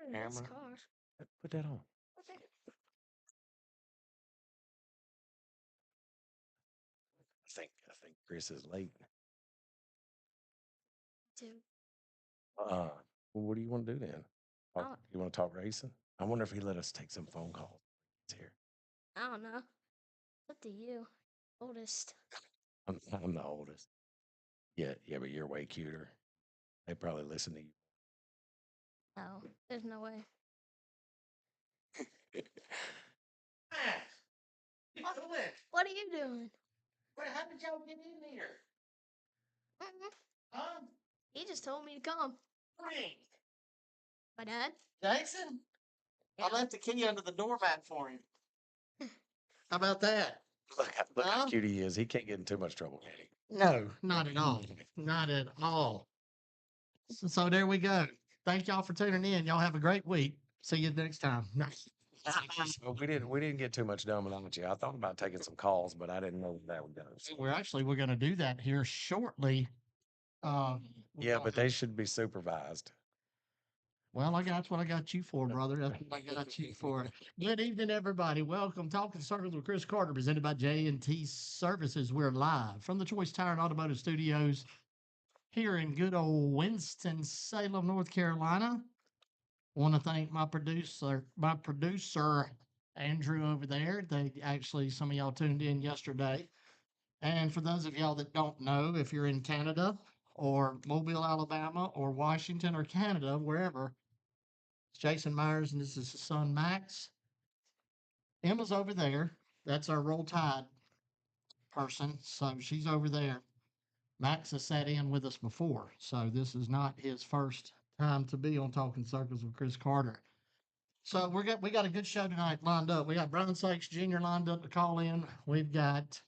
Nice Camera. car. Put that on. Okay. I think Chris is late. Dude. Well, what do you want to do then? I don't, You want to talk racing? I wonder if he let us take some phone calls. It's here. I don't know. Up to you. Oldest. I'm the oldest. Yeah, yeah, but you're way cuter. They probably listen to No, there's no way. you. Max, you doing? What are you doing? How did y'all get in here? Mm-mm. Huh? He just told me to come. Frank. My dad? Jason? Yeah. I left the key under the doormat for him. How about that? Look how Huh? cute he is. He can't get in too much trouble, can he? No, not at all. Not at all. So there we go. Thank y'all for tuning in. Y'all have a great week. See you next time. Well, we didn't get too much done without you. I thought about taking some calls, but I didn't know that would go. So. We're going to do that here shortly. We're Yeah, gonna but have- they should be supervised. Well, that's what I got you for, brother. That's what I got you for. Good evening, everybody. Welcome, Talking Circles with Chris Carter, presented by J&T Services. We're live from the Choice Tire and Automotive Studios here in good old Winston-Salem, North Carolina. Want to thank my producer Andrew over there. They actually, some of y'all tuned in yesterday. And for those of y'all that don't know, if you're in Canada or Mobile, Alabama, or Washington or Canada, wherever, it's Jason Myers and this is his son Max. Emma's over there. That's our Roll Tide person. So she's over there. Max has sat in with us before. So this is not his first time to be on Talking Circles with Chris Carter. So we got a good show tonight lined up. We got Bryan Sykes Jr. lined up to call in. We've got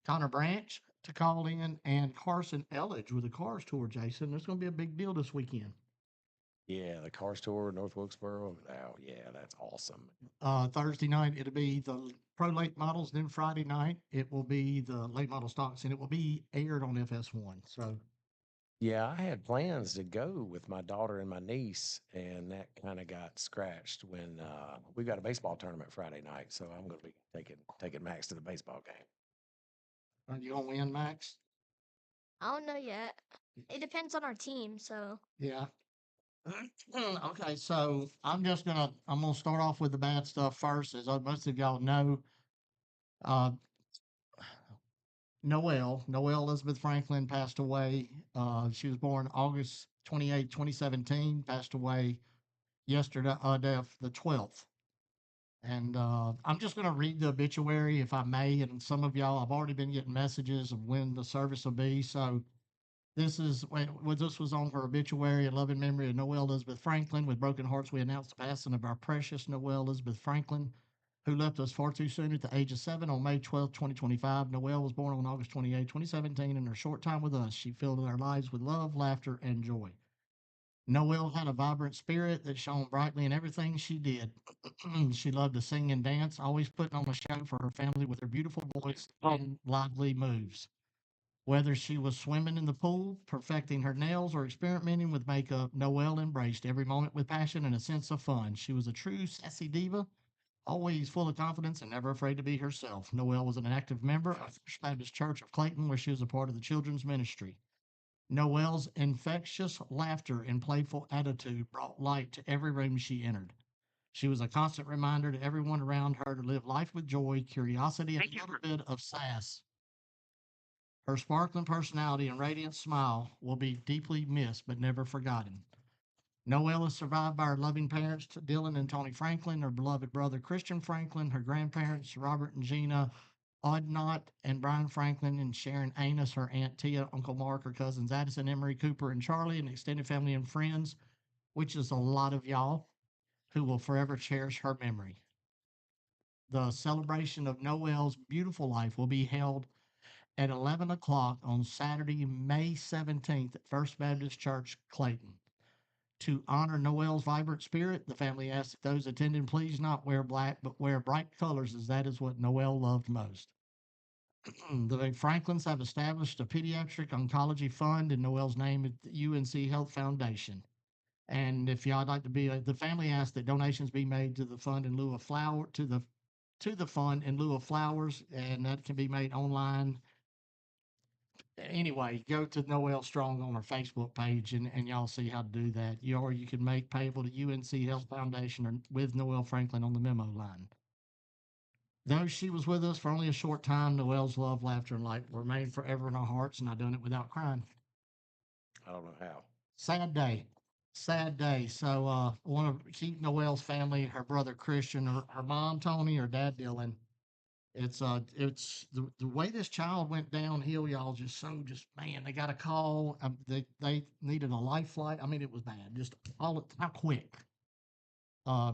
Connor Branch to call in and Carson Elledge with the Cars Tour, Jason. There's going to be a big deal this weekend. Yeah, the car store, North Wilkesboro. Oh, yeah, that's awesome. Thursday night, it'll be the Pro Late Models. Then Friday night, it will be the Late Model Stocks, and it will be aired on FS1. So, Yeah, I had plans to go with my daughter and my niece, and that kind of got scratched when we got a baseball tournament Friday night. So I'm going to be taking Max to the baseball game. are you going to win, Max? I don't know yet. It depends on our team, so. Yeah. Okay, so I'm gonna start off with the bad stuff first. As most of y'all know, uh, Noelle Elizabeth Franklin passed away. She was born August 28, 2017, passed away yesterday, the 12th. And I'm just going to read the obituary if I may. And some of y'all, I've already been getting messages of when the service will be. So this was on her obituary in loving memory of Noelle Elizabeth Franklin. With broken hearts, we announce the passing of our precious Noelle Elizabeth Franklin, who left us far too soon at the age of 7 on May 12th, 2025. Noelle was born on August 28, 2017. In her short time with us, she filled our lives with love, laughter, and joy. Noelle had a vibrant spirit that shone brightly in everything she did. She loved to sing and dance, always putting on a show for her family with her beautiful voice and lively moves. Whether she was swimming in the pool, perfecting her nails, or experimenting with makeup, Noelle embraced every moment with passion and a sense of fun. She was a true sassy diva, always full of confidence and never afraid to be herself. Noelle was an active member of First Baptist Church of Clayton, where she was a part of the children's ministry. Noelle's infectious laughter and playful attitude brought light to every room she entered. She was a constant reminder to everyone around her to live life with joy, curiosity, and a little bit of sass. Her sparkling personality and radiant smile will be deeply missed but never forgotten. Noelle is survived by her loving parents, Dylan and Tony Franklin, her beloved brother Christian Franklin, her grandparents Robert and Gina Oddnott, and Brian Franklin and Sharon Anus, her aunt Tia, Uncle Mark, her cousins Addison, Emery, Cooper, and Charlie, and extended family and friends, which is a lot of y'all, who will forever cherish her memory. The celebration of Noel's beautiful life will be held at 11 o'clock on Saturday, May 17th at First Baptist Church, Clayton. To honor Noel's vibrant spirit, the family asks that those attending please not wear black, but wear bright colors, as that is what Noel loved most. The Franklins have established a pediatric oncology fund in Noel's name at the UNC Health Foundation. And if y'all would like to be, the family asked that donations be made to the fund in lieu of to the fund in lieu of flowers, and that can be made online. Anyway, go to Noel Strong on our Facebook page, and y'all see how to do that. Or you can make payable to UNC Health Foundation or with Noel Franklin on the memo line. Though she was with us for only a short time, Noel's love, laughter, and light remain forever in our hearts, and I done it without crying. I don't know how. Sad day. Sad day. So I want to keep Noel's family, her brother Christian, her mom Tony, her dad Dylan. It's the way this child went downhill, y'all. Just man, they got a call. They needed a life flight. I mean, it was bad. Just all how quick.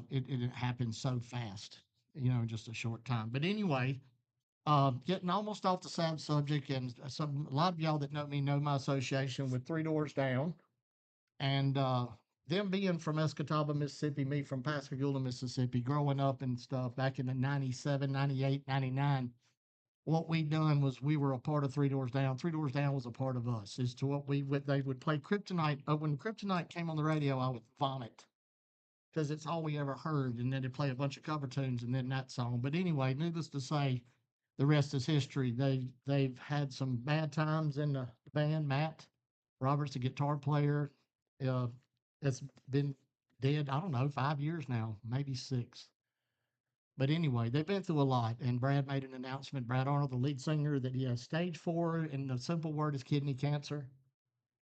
It happened so fast. In just a short time. But anyway, getting almost off the sad subject, and a lot of y'all that know me know my association with Three Doors Down, and them being from Escatawba, Mississippi, me from Pascagoula, Mississippi, growing up and stuff back in the 97, 98, 99. What we done was we were a part of Three Doors Down. Three Doors Down was a part of us. As to what they would play Kryptonite. When Kryptonite came on the radio, I would vomit because it's all we ever heard. And then they'd play a bunch of cover tunes and then that song. But anyway, needless to say, the rest is history. They've had some bad times in the band. Matt Robertson, guitar player, uh, has been dead. I don't know, 5 years now, maybe six. But anyway, they've been through a lot. And Brad made an announcement. Brad Arnold, the lead singer, that he has stage 4, and the simple word is kidney cancer.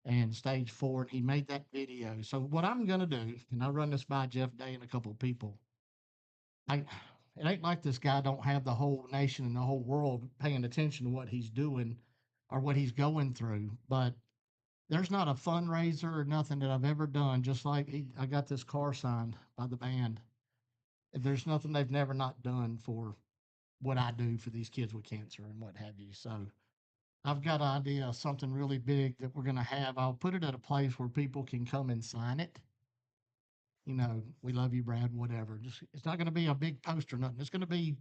And stage 4, and he made that video. So what I'm gonna do, and I'll run this by Jeff Day and a couple of people. I It ain't like this guy don't have the whole nation and the whole world paying attention to what he's doing or what he's going through. But there's not a fundraiser or nothing that I've ever done. Just like I got this car signed by the band. There's nothing they've never not done for what I do for these kids with cancer and what have you. So I've got an idea of something really big that we're going to have. I'll put it at a place where people can come and sign it. We love you, Brad, whatever. Just it's not going to be a big poster, nothing. It's going to be,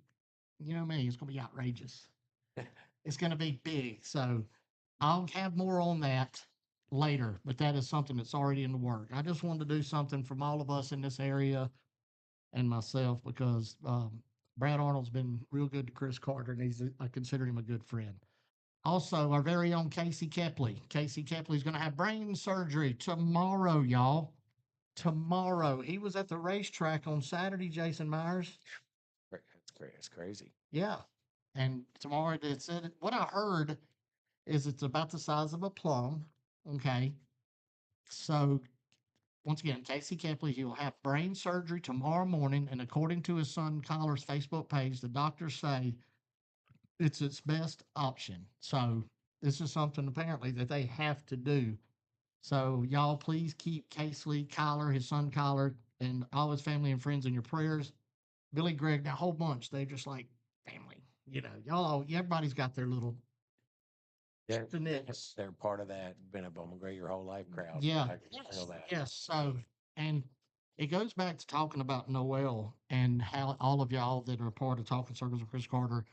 me, it's going to be outrageous. It's going to be big. So I'll have more on that later, but that is something that's already in the work. I just wanted to do something from all of us in this area and myself because Brad Arnold's been real good to Chris Carter, and I consider him a good friend. Also, our very own Casey Kepley. Casey Kepley's going to have brain surgery tomorrow, y'all. Tomorrow. He was at the racetrack on Saturday, Jason Myers. That's great. It's crazy. Yeah. And tomorrow, what I heard is it's about the size of a plum. Okay. So, once again, Casey Kepley, he will have brain surgery tomorrow morning. And according to his son Kyler's Facebook page, the doctors say it's its best option. So, this is something apparently that they have to do. So, y'all, please keep Casey, Kyler, his son Kyler, and all his family and friends in your prayers. Billy Gregg, that whole bunch, they just like family. Everybody's got their little Yeah, shenanigans. they're part of that been a Bowman Gray your whole life crowd. Yeah, I can feel yes, that. yes. So, and it goes back to talking about Noel and how all of y'all that are part of Talking Circles with Chris Carter,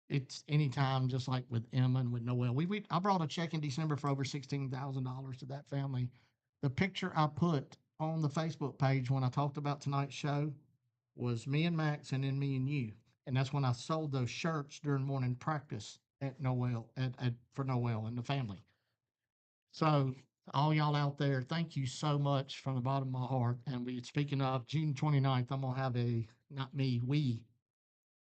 it's anytime, just like with Emma and with Noel. I brought a check in December for over $16,000 to that family. The picture I put on the Facebook page when I talked about tonight's show was me and Max, and then me and you. And that's when I sold those shirts during morning practice at Noel for Noel and the family. So all y'all out there, thank you so much from the bottom of my heart. And speaking of June 29th, I'm gonna have not me, we're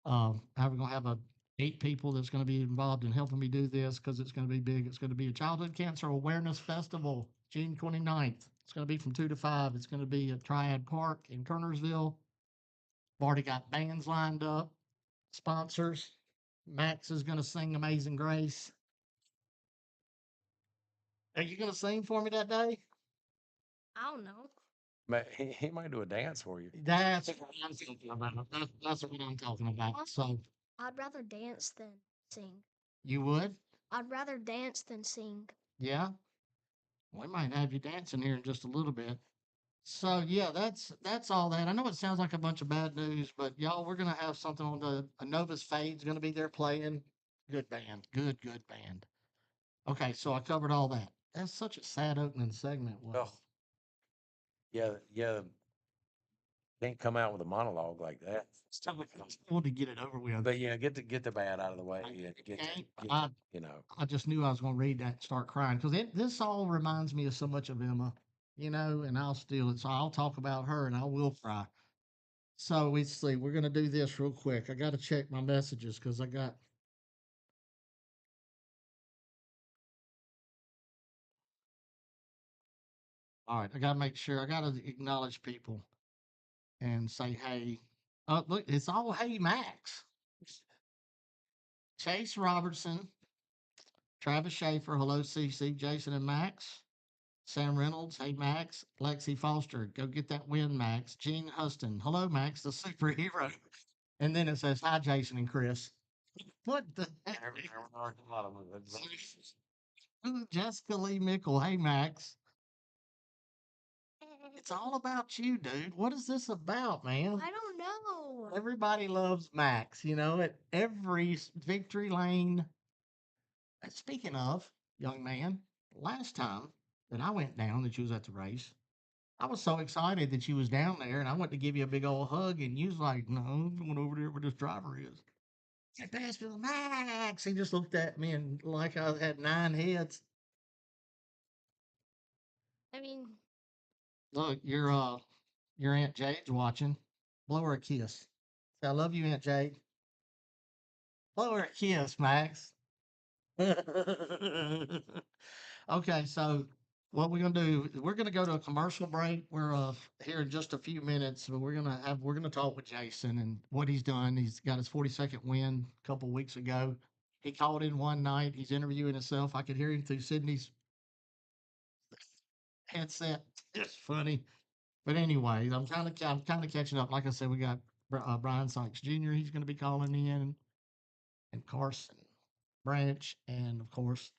gonna have 8 people that's gonna be involved in helping me do this because it's gonna be big. It's gonna be a childhood cancer awareness festival, June 29th. It's gonna be from 2 to 5. It's gonna be at Triad Park in Kernersville. I've already got bands lined up, sponsors. Max is gonna sing Amazing Grace. Are you gonna sing for me that day? I don't know. But he might do a dance for you. That's what I'm talking about. That's what I'm talking about. So I'd rather dance than sing. you would? I'd rather dance than sing. Yeah. We might have you dancing here in just a little bit. So yeah, that's all that. I know it sounds like a bunch of bad news, but y'all, we're gonna have something on the Nova's Fade's gonna be there playing. Good band. Good band. Okay, so I covered all that. That's such a sad opening segment. Oh, Yeah, can't come out with a monologue like that. I want to get it over with. But yeah, get the bad out of the way I and can't. get I you know. I just knew I was going to read that and start crying because this all reminds me of so much of Emma, and I'll steal it. So I'll talk about her and I will cry. So let's see. We're going to do this real quick. I got to check my messages because I got. All right. I got to make sure. I got to acknowledge people and say, hey. Oh, look, it's all hey, Max. Chase Robertson, Travis Schaefer, hello, CC, Jason and Max. Sam Reynolds, hey Max. Lexi Foster, go get that win, Max. Gene Huston, hello, Max, the superhero. And then it says, hi, Jason and Chris. What the heck? Jessica Lee Mickle, hey, Max. It's all about you, dude. What is this about, man? I don't know. Everybody loves Max, at every victory lane. Speaking of, young man, last time that I went down that you was at the race, I was so excited that you was down there, and I went to give you a big old hug, and you was like, "No, I'm going over there where this driver is." I said, "Bassville Max." He just looked at me and like I had 9 heads. I mean, Look, your Aunt Jade's watching. Blow her a kiss. Say, "I love you, Aunt Jade." Blow her a kiss, Max. Okay, so what we're gonna do, we're gonna go to a commercial break. We're here in just a few minutes, but we're gonna talk with Jason and what he's done. He's got his 42nd win a couple weeks ago. He called in one night. He's interviewing himself. I could hear him through Sydney's headset. It's funny, but anyway, I'm kind of catching up. Like I said, we got Bryan Sykes Jr. He's going to be calling in, and Carson Branch, and of course,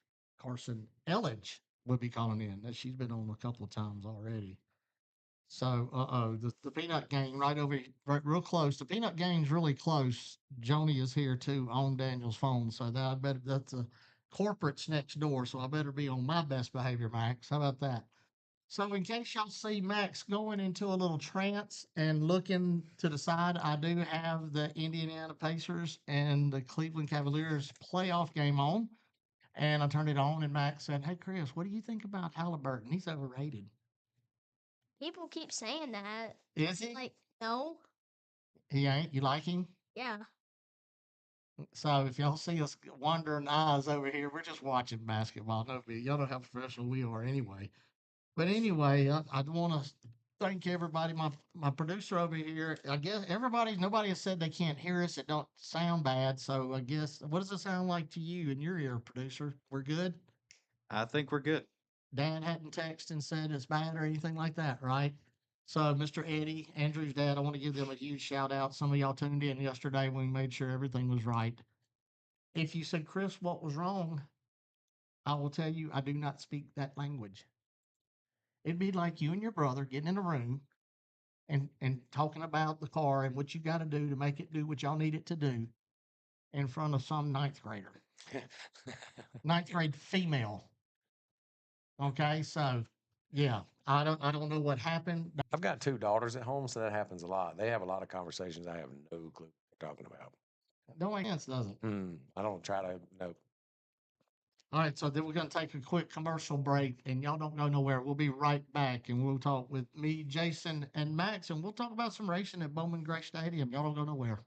Carson Elledge will be calling in. That she's been on a couple of times already. So, the peanut gang right over here, right, real close. The peanut gang's really close. Joni is here too on Daniel's phone, so that I better that's a corporate's next door. So I better be on my best behavior, Max. How about that? So, in case y'all see Max going into a little trance and looking to the side, I do have the Indiana Pacers and the Cleveland Cavaliers playoff game on. And I turned it on, and Max said, "Hey, Chris, what do you think about Halliburton? He's overrated." people keep saying that. Is he? Like, no. He ain't. You like him? Yeah. So if y'all see us wandering eyes over here, we're just watching basketball. No, y'all know how professional we are anyway. But anyway, I want to thank everybody. My producer over here. I guess nobody has said they can't hear us. It don't sound bad. So I guess what does it sound like to you in your ear, producer? We're good. I think we're good. Dan hadn't texted and said it's bad or anything like that, right? So, Mr. Eddie, Andrew's dad, I want to give them a huge shout out. Some of y'all tuned in yesterday when we made sure everything was right. If you said, Chris, what was wrong? I will tell you, I do not speak that language. It'd be like you and your brother getting in a room and talking about the car and what you got to do to make it do what y'all need it to do in front of some ninth grader, ninth grade female. Okay, so yeah, I don't know what happened. I've got 2 daughters at home, so that happens a lot. They have a lot of conversations I have no clue what they're talking about. Don't make sense, does it? I don't try to no. All right, so then we're going to take a quick commercial break, and y'all don't go nowhere. We'll be right back, and we'll talk with me, Jason, and Max, and we'll talk about some racing at Bowman Gray Stadium. Y'all don't go nowhere.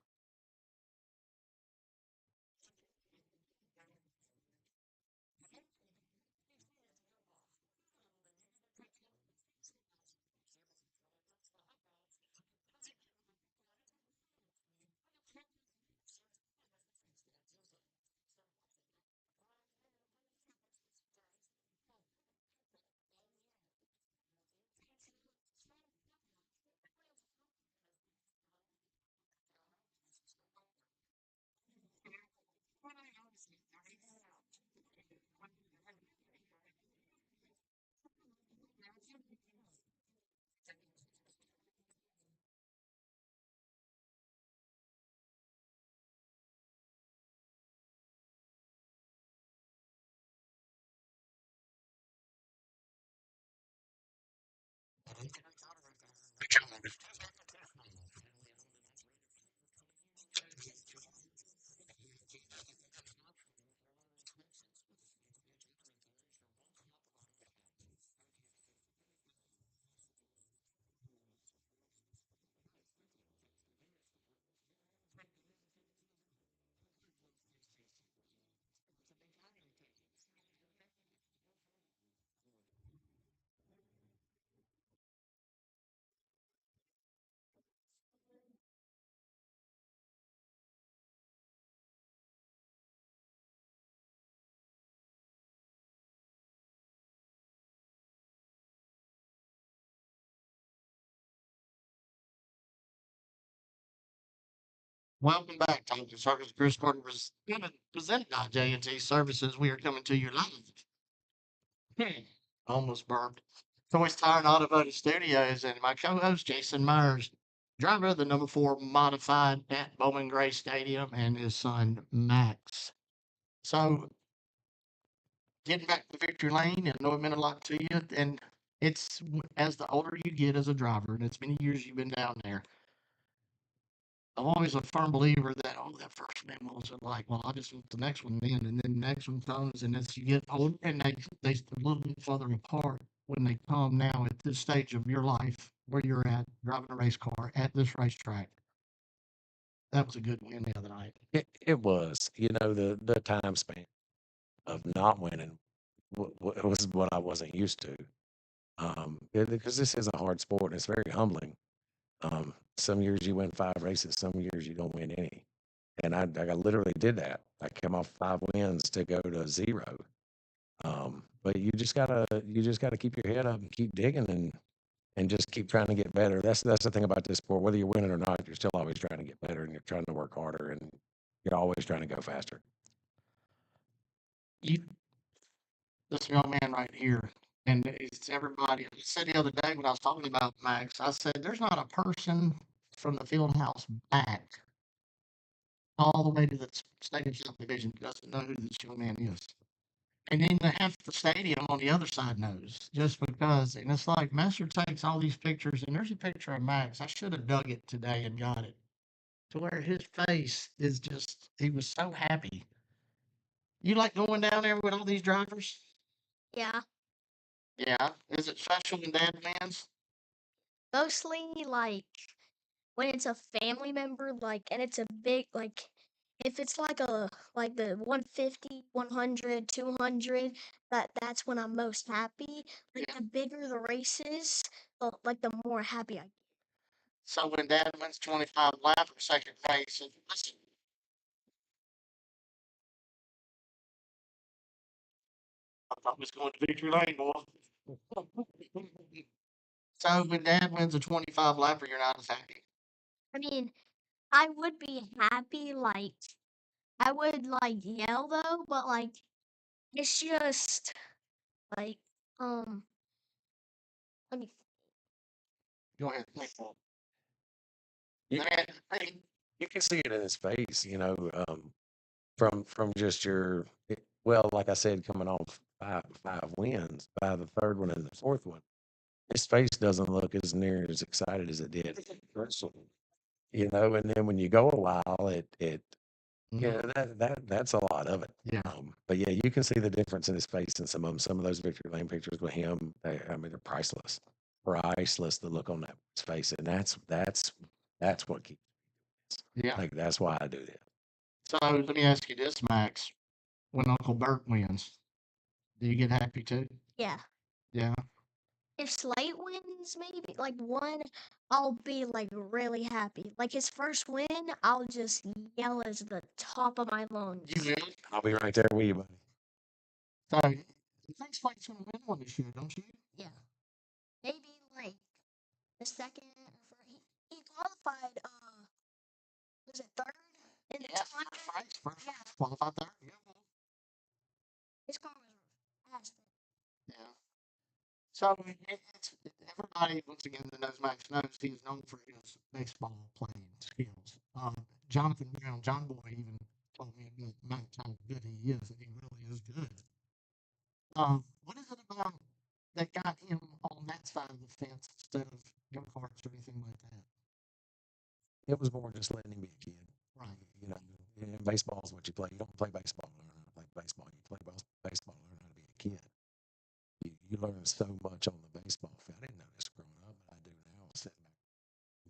Welcome back, Talking Circus. Chris Carter presented by J&T Services. We are coming to you live. Almost burped. Toys Tire and Automotive Studios, and my co-host Jason Myers, driver of the number 4 modified at Bowman Gray Stadium, and his son Max. So, getting back to Victory Lane, and I know it meant a lot to you, and it's as the older you get as a driver, and it's many years you've been down there. I'm always a firm believer that, oh, that first one was like, well, I just want the next one then, and then the next one comes, and as you get older, and they a little bit further apart when they come now at this stage of your life where you're at driving a race car at this racetrack. That was a good win the other night. It was, the time span of not winning was what I wasn't used to. Because this is a hard sport and it's very humbling. Some years you win 5 races, some years you don't win any. And I literally did that. I came off 5 wins to go to 0. But you just gotta keep your head up and keep digging and just keep trying to get better. That's the thing about this sport. Whether you're winning or not, you're still always trying to get better and you're trying to work harder and you're always trying to go faster. You, this young man right here, and it's everybody. I said the other day when I was talking about Max, I said, there's not a person from the field house back all the way to the stadium subdivision doesn't know who this young man is. And then the half the stadium on the other side knows just because. And it's like Master takes all these pictures, and there's a picture of Max. I should have dug it today and got it to where his face is just, he was so happy. You like going down there with all these drivers? Yeah. Yeah. Is it special when dad wins? Mostly like when it's a family member, like, and it's a big, like, if it's like the 150, 100, 200, that's when I'm most happy. Like Yeah. the bigger the races, like the more happy I get. So when dad wins 25 laps or second race, listen, I thought it was going to victory lane, boy. So when dad wins a 25 lapper, you're not as happy. I mean, I would be happy, like, I would like yell though, but like, it's just like, let me, Go ahead. You, you can see it in his face, from just well, like I said, coming off five wins, by the third one and the fourth one, his face doesn't look as near as excited as it did. And then when you go a while, yeah, that's a lot of it. Yeah. But yeah, you can see the difference in his face in some of them. Some of those victory lane pictures with him, I mean, they're priceless. Priceless, the look on that face, and that's what keeps. Yeah. Like that's why I do that. So let me ask you this, Max. When Uncle Bert wins, do you get happy too? yeah. Yeah. If Slate wins, maybe like one, I'll be like really happy. Like his first win, I'll just yell as the top of my lungs. You will? I'll be right there with you, buddy. So you think Slate's gonna win one this year, don't you? Yeah. Maybe like the second or he qualified was it third in the Yeah. 200? First Yeah. qualified there. Yeah. His car was fast. Yeah. So everybody, once again, that knows Max knows he's known for his baseball playing skills. Jonathan Brown, John Boy, even told me about Max how good he is, and he really is good. What is it about that got him on that side of the fence instead of go karts or anything like that. It was more just letting him be a kid. Right. You know, and baseball is what you play. You don't play baseball to learn how to play baseball. You play baseball to learn how to be a kid. You learn so much on the baseball field. I didn't know this growing up, but I do now. Sitting back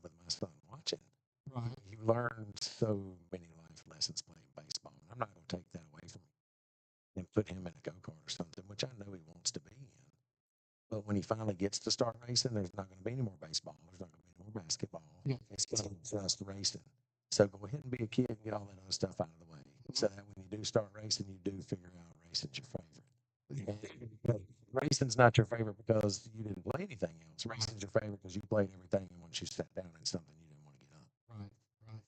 with my son watching, Right. you learn so many life lessons playing baseball. And I'm not going to take that away from him and put him in a go kart or something, which I know he wants to be in. But when he finally gets to start racing, there's not going to be any more baseball. There's not going to be any more basketball. Yeah. It's going to be just racing. So go ahead and be a kid and get all that other stuff out of the way, so that when you do start racing, you do figure out racing's your favorite. And racing's not your favorite because you didn't play anything else. Racing's your favorite because you played everything, and once you sat down in something, you didn't want to get up. Right. Right.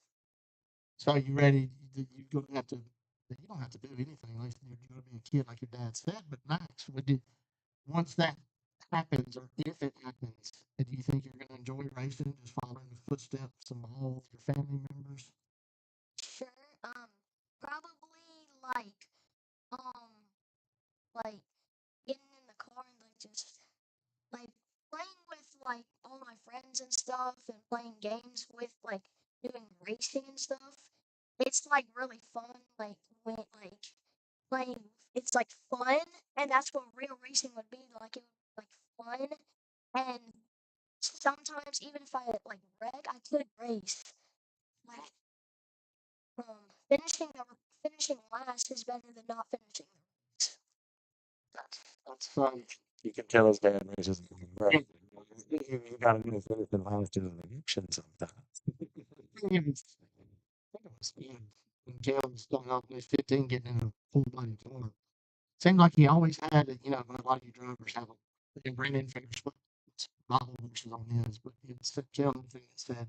So you ready? You don't have to. You don't have to do anything. Like you're going to be a kid, like your dad said. But Max, would you once that happens, or if it happens, do you think you're going to enjoy racing, just following the footsteps of all your family members? Sure. Probably um, like getting in the car and like playing with like all my friends and stuff, and playing games with like doing racing and stuff. It's like really fun. Like when playing, it's like fun, and that's what real racing would be like. It would be like fun, and sometimes even if I like wreck, I could race. Like finishing last is better than not finishing the race. That's fun. You can tell his dad races. Right. You got to do it finishing last in an election sometimes. I think it was when Caleb was starting off when he was 15, getting in a full body car. Seemed like he always had it. You know, a lot of you drivers have a Brandon figures, but it's Bible verses on his. But it's the Caleb thing that said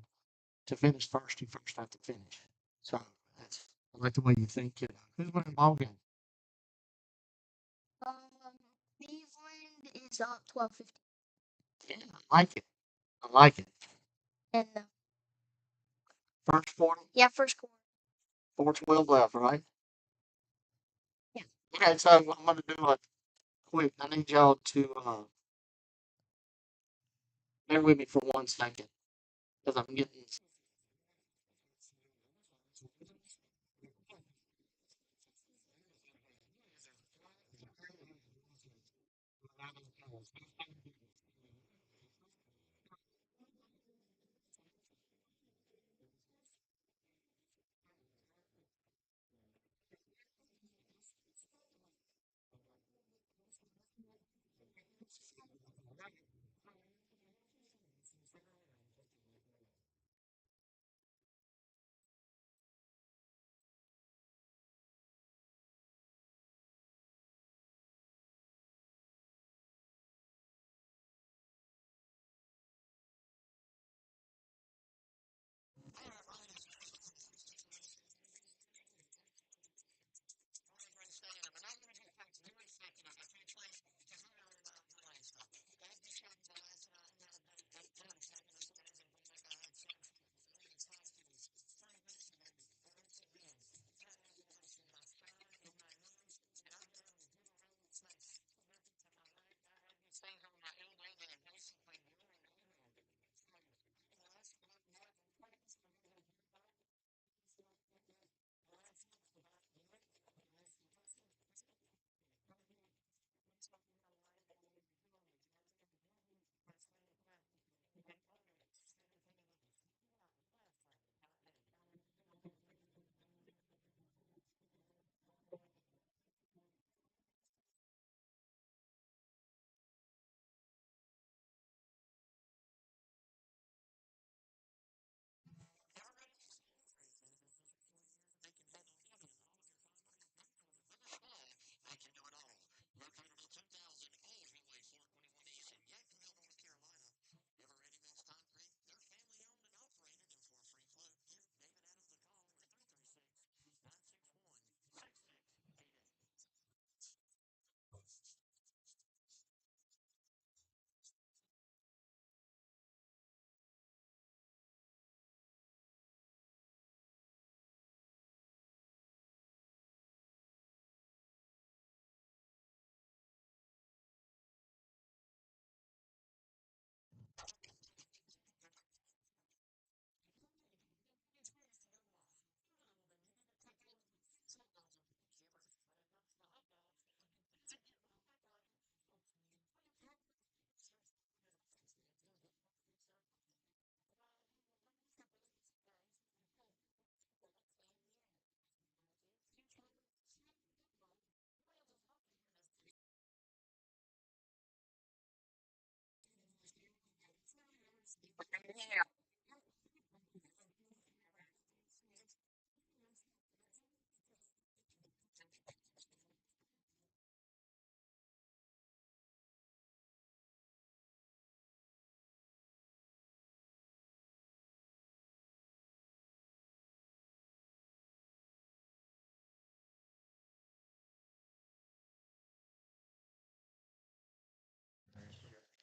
to finish first, you first have to finish. So that's I like the way you think. You know, who's winning the ball game? Cleveland is up 12-15. Yeah, I like it. I like it. And First quarter, yeah, first quarter. 4:12 left, right? Yeah. Okay, so I'm going to do a quick. I need y'all to bear with me for 1 second because I'm getting.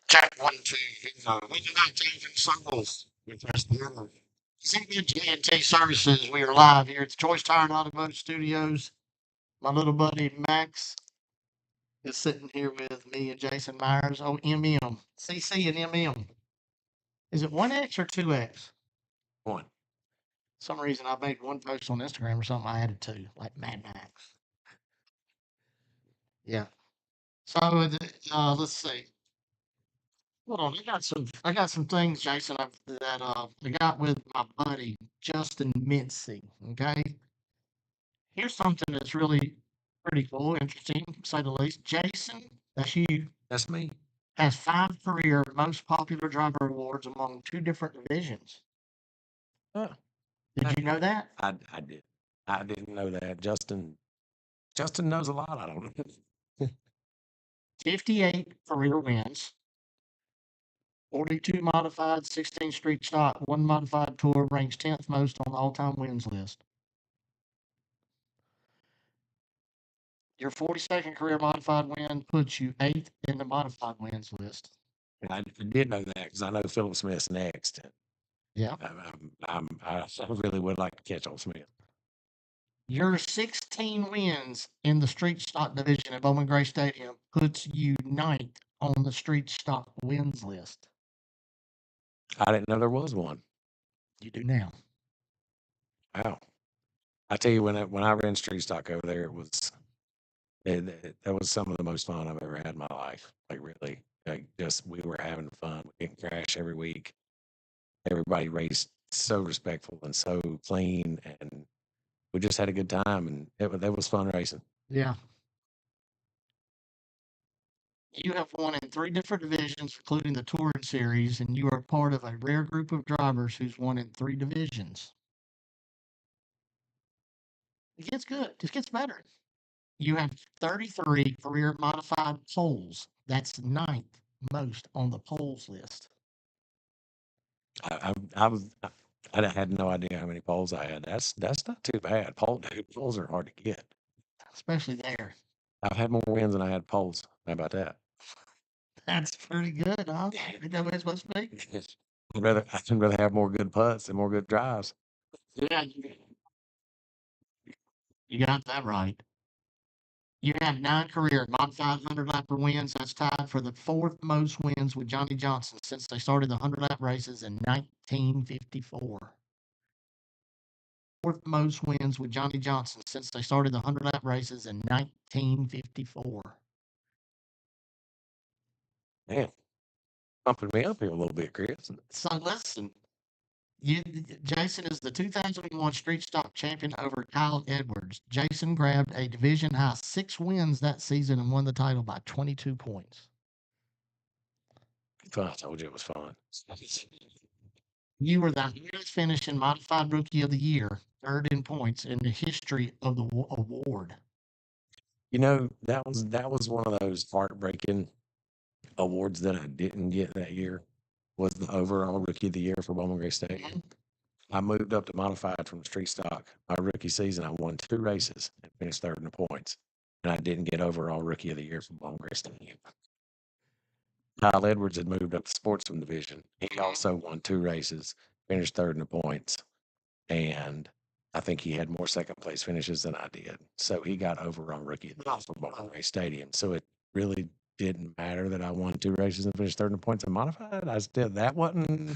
Check 1, 2. We do not take in circles with us here. CBT Services, we are live here at the Choice Tire and Automotive Studios. My little buddy Max is sitting here with me and Jason Myers. Oh, MM. CC and MM. Is it 1X or 2X? One. Some reason I made one post on Instagram or something. I added two, like Mad Max. Yeah. So let's see. Hold on, I got some things, Jason, I got with my buddy Justin Mincy. Okay. Here's something that's really pretty cool, interesting, to say the least. Jason, that's you, That's me. has 5 career most popular driver awards among 2 different divisions. Huh. Did you know that? I did. I didn't know that. Justin knows a lot. I don't know. 58 career wins, 42 modified, 16 street stock, 1 modified tour, ranks 10th most on the all-time wins list. Your 42nd career modified win puts you 8th in the modified wins list. I did know that because I know Philip Smith's next. Yeah. I really would like to catch on Smith. Your 16 wins in the street stock division at Bowman Gray Stadium puts you 9th on the street stock wins list. I didn't know there was one. You do now. Wow. I tell you, when I ran street stock over there, that was some of the most fun I've ever had in my life. Like really, like just we were having fun. We didn't crash every week. Everybody raced so respectful and so clean, and we just had a good time. And that was fun racing. Yeah. You have won in 3 different divisions, including the Touring Series, and you are part of a rare group of drivers who's won in 3 divisions. It gets good. It gets better. You have 33 career modified poles. That's 9th most on the poles list. I had no idea how many poles I had. That's not too bad. Poles are hard to get. Especially there. I've had more wins than I had poles. How about that? That's pretty good, huh? Ain't that what it's supposed to be? I'd rather have more good putts and more good drives. Yeah, you got that right. You have 9 career modified 100-lapper wins. That's tied for the 4th most wins with Johnny Johnson since they started the 100-lap races in 1954. 4th most wins with Johnny Johnson since they started the 100-lap races in 1954. Man, pumping me up here a little bit, Chris. So listen, Jason is the 2001 Street Stock champion over Kyle Edwards. Jason grabbed a division high 6 wins that season and won the title by 22 points. Fun. I told you it was fun. You were the highest finishing modified rookie of the year, 3rd in points in the history of the award. You know, that was one of those heartbreaking awards that I didn't get that year. Was the overall rookie of the year for Bowman Gray Stadium. I moved up to modified from street stock. My rookie season, I won 2 races and finished 3rd in the points. And I didn't get overall rookie of the year from Bowman Gray Stadium. Kyle Edwards had moved up to sportsman division. He also won 2 races, finished 3rd in the points. And I think he had more second place finishes than I did. So he got overall rookie of the year for Bowman Gray Stadium. So it really didn't matter that I won 2 races and finished 3rd in the points in modified. That wasn't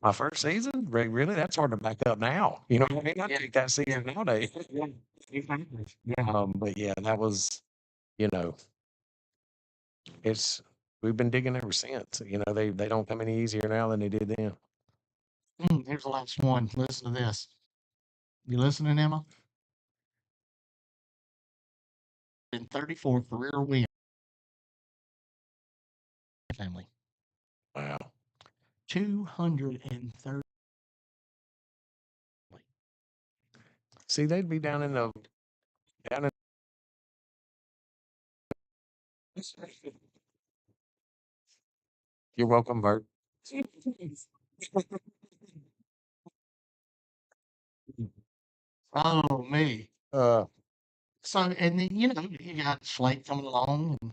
my first season. Really, that's hard to back up now. You know what I mean? I take that season nowadays. Yeah, exactly. Yeah. But yeah, that was, you know, we've been digging ever since. You know, they don't come any easier now than they did then. Here's the last one. Listen to this. You listening, Emma? In 34 career win family. Wow. 230. See, they'd be down in the down in. You're welcome, Bert. Oh, me. Uh, So, and then, you know, you got Slate coming along and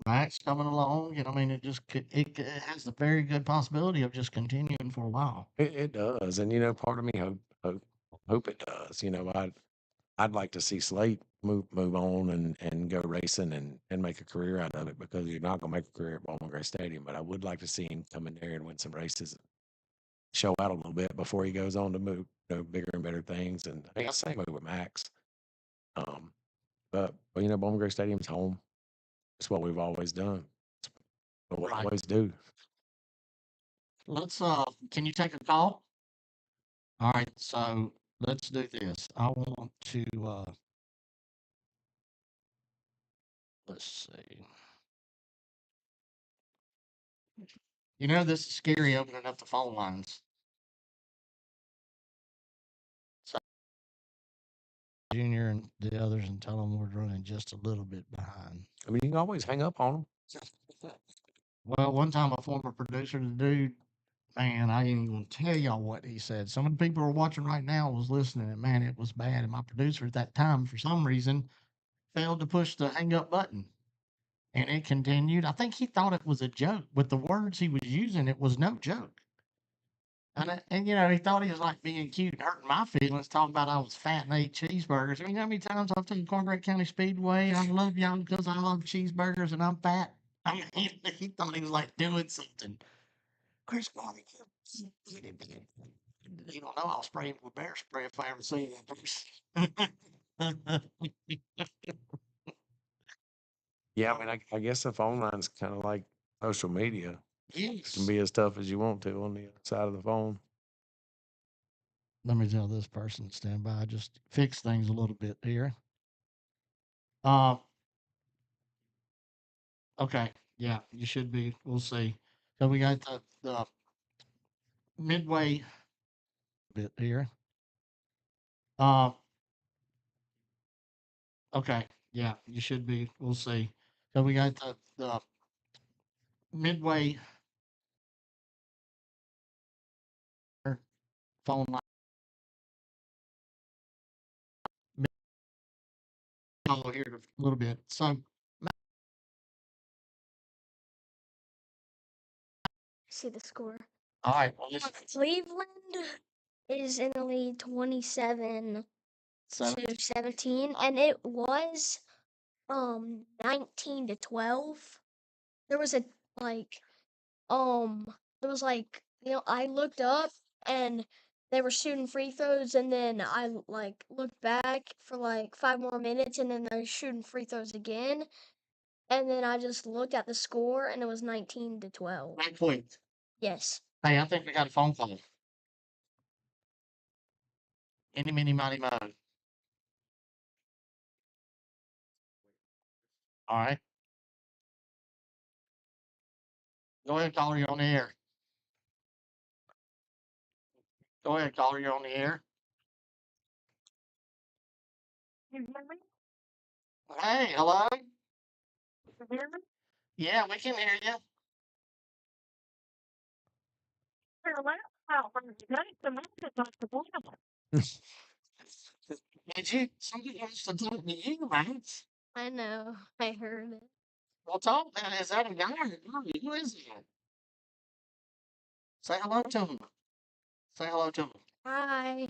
Max coming along. And I mean, it just could, it has a very good possibility of just continuing for a while. it does, and you know, part of me hope it does. You know, I'd like to see Slate move on and go racing and make a career out of it because you're not gonna make a career at Bowman Gray Stadium. But I would like to see him come in there and win some races, show out a little bit before he goes on to move, you know, bigger and better things. And I think the same way with Max. Um, but you know, Bowman Gray Stadium's home. It's what we've always done. It's what we Right. always do. Let's, can you take a call? All right. So let's do this. I want to, let's see. You know, this is scary opening up the phone lines. So, Junior and the others and tell them we're running just a little bit behind. I mean, you can always hang up on them. Well, one time a former producer, the dude, man, I ain't even gonna tell y'all what he said. Some of the people who are watching right now was listening, and man, it was bad. And my producer at that time, for some reason, failed to push the hang up button. And it continued. I think he thought it was a joke. With the words he was using, it was no joke. And you know, he thought he was like being cute and hurting my feelings, talking about I was fat and ate cheeseburgers. I mean, how many times I've told Cornbread County Speedway, I love y'all because I love cheeseburgers and I'm fat. I mean, he thought he was like doing something. Chris Garvey, you don't know I'll spray him with bear spray if I ever see him. Yeah, I mean, I guess the phone line's kind of like social media. It can Yes. be as tough as you want to on the other side of the phone. Let me tell this person to stand by. Just fix things a little bit here. Uh, okay. Yeah, you should be. We'll see. So we got the midway bit here. Uh, okay. Yeah, you should be. We'll see. So we got the midway phone line. Follow here a little bit. So, See the score. all right. Well, listen. Cleveland is in the lead 27 So, to 17, and it was 19 to 12. There was a like there was like, you know, I looked up and they were shooting free throws, and then I like looked back for like 5 more minutes, and then they're shooting free throws again, and then I just looked at the score and it was 19 to 12. right quick. Yes. Hey, I think we got a phone call. Any, mini, money, mo. All right. Go ahead, caller. You're on the air. Go ahead, caller. You're on the air. Hey, hello. Yeah, we can hear you. Did you? Somebody wants to talk to you, man. I know. I heard it. Well, talk, man. Is that a guy or a girl? Who is that? Say hello to him. Say hello to him. Hi.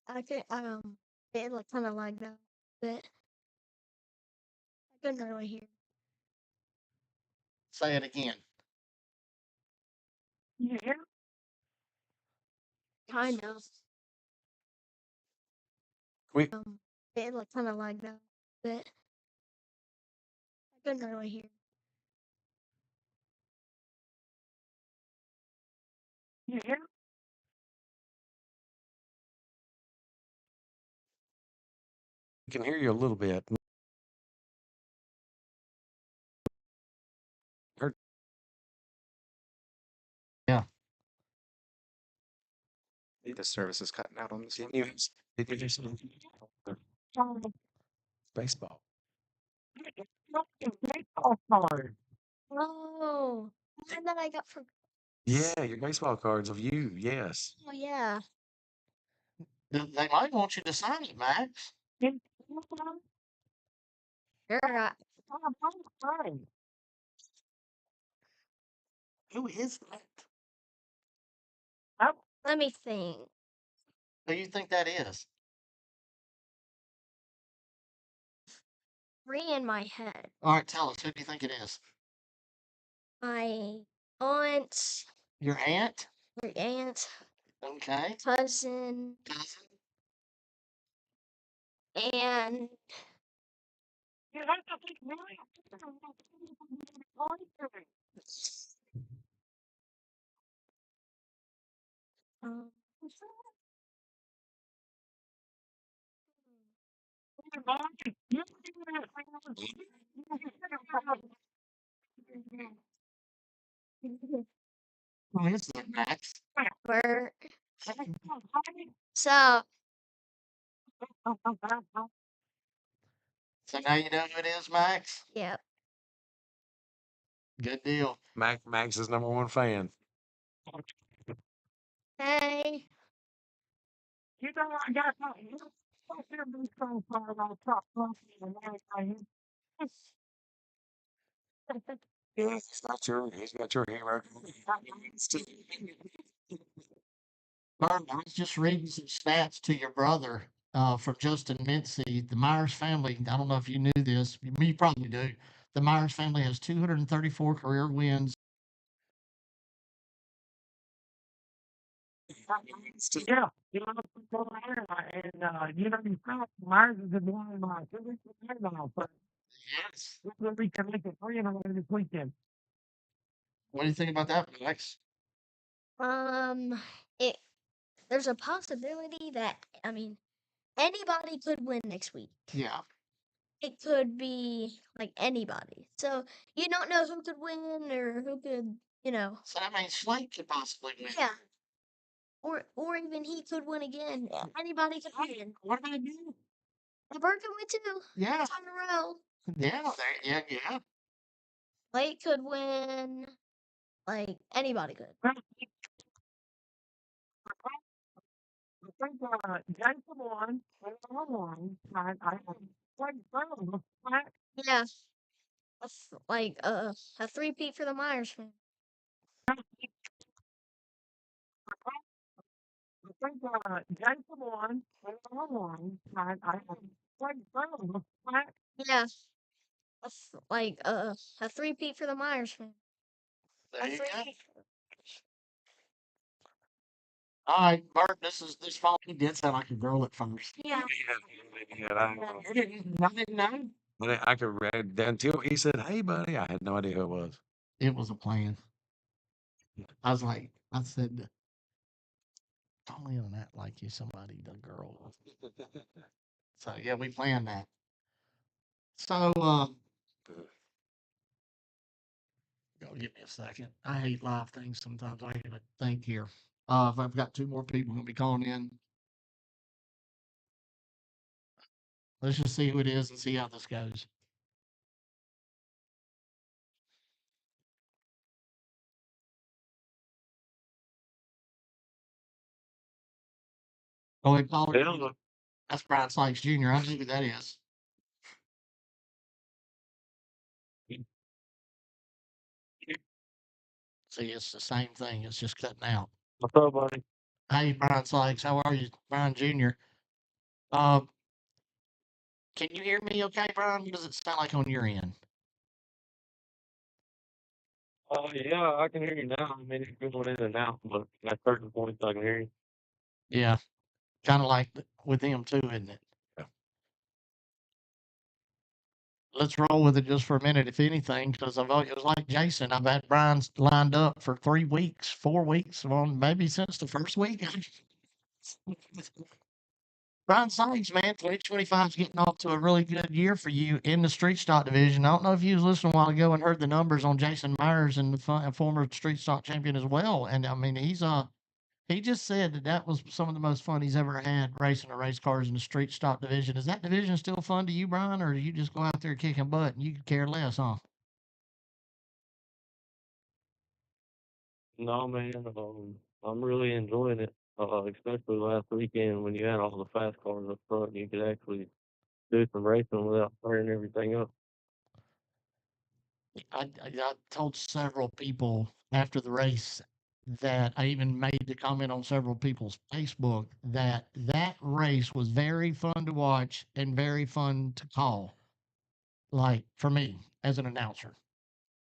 I could it like kind of like that, but I couldn't really hear. Say it again. Kind of. We It like kind of like that, but I couldn't really hear. can hear you a little bit. Heard- Yeah. The service is cutting out on this one. Did you hear some baseball? Oh, and that I got for. Yeah, your baseball cards of you. Yes. Oh yeah. They might want you to sign it, Max. Sure. Who is that? Let me think. Who do you think that is? Three in my head. All right, tell us. Who do you think it is? My aunt, Your aunt? your aunt, Okay. cousin, Cousin? and um, Who is that, Max? Bert. So So now you know who it is, Max? yeah. Good deal. Max's #1 fan. Hey. Yeah, he's not your hero. Bert, I was just reading some stats to your brother from Justin Mincy. The Myers family, I don't know if you knew this, you probably do. The Myers family has 234 career wins. Yes. What do you think about that, Max? It there's a possibility that anybody could win next week. Yeah. It could be like anybody. So you don't know who could win or who could, So that means Slate could possibly win. yeah. Or even he could win again. Anybody could win. What about you? And Bert could win too. Yeah. Time in a row. Yeah. Yeah. Lake could win. Like anybody could. Yeah. Like a three-peat for the Myers fan. Yeah. Like a three-peat for the Myers fan. There A you go. three-peat. All right, Bert, this phone did sound like a girl at first. Yeah. I didn't know. I could read until he said, "Hey, buddy." I had no idea who it was. It was a plan. I said, don't even act like you somebody, the girl. So yeah, we planned that. So give me a second. I hate live things sometimes. I gotta think here. If I've got two more people gonna be calling in. Let's just see who it is and see how this goes. Oh, wait, caller. That's Bryan Sykes Jr. I know who that is. See, it's the same thing. It's just cutting out. What's up, buddy? Hey, Bryan Sykes, how are you? Bryan Jr. Uh, can you hear me okay, Bryan? What does it sound like on your end? Yeah, I can hear you now. I mean, it's going in and out, but at certain points I can hear you. Yeah, kind of like with him too, isn't it? Yeah. Let's roll with it just for a minute, if anything, because it was like Jason. I've had Brian lined up for 3 weeks, 4 weeks, well, maybe since the first week. Bryan Sykes, man, 2025 is getting off to a really good year for you in the street stock division. I don't know if you was listening a while ago and heard the numbers on Jason Myers and the former street stock champion as well. And I mean, he just said that that was some of the most fun he's ever had racing the race cars in the street stock division. Is that division still fun to you, Brian, or do you just go out there kicking butt and you could care less, huh? No, man, I'm really enjoying it. Especially last weekend when you had all the fast cars up front, and you could actually do some racing without tearing everything up. I told several people after the race that I even made the comment on several people's Facebook that that race was very fun to watch and very fun to call. Like for me as an announcer.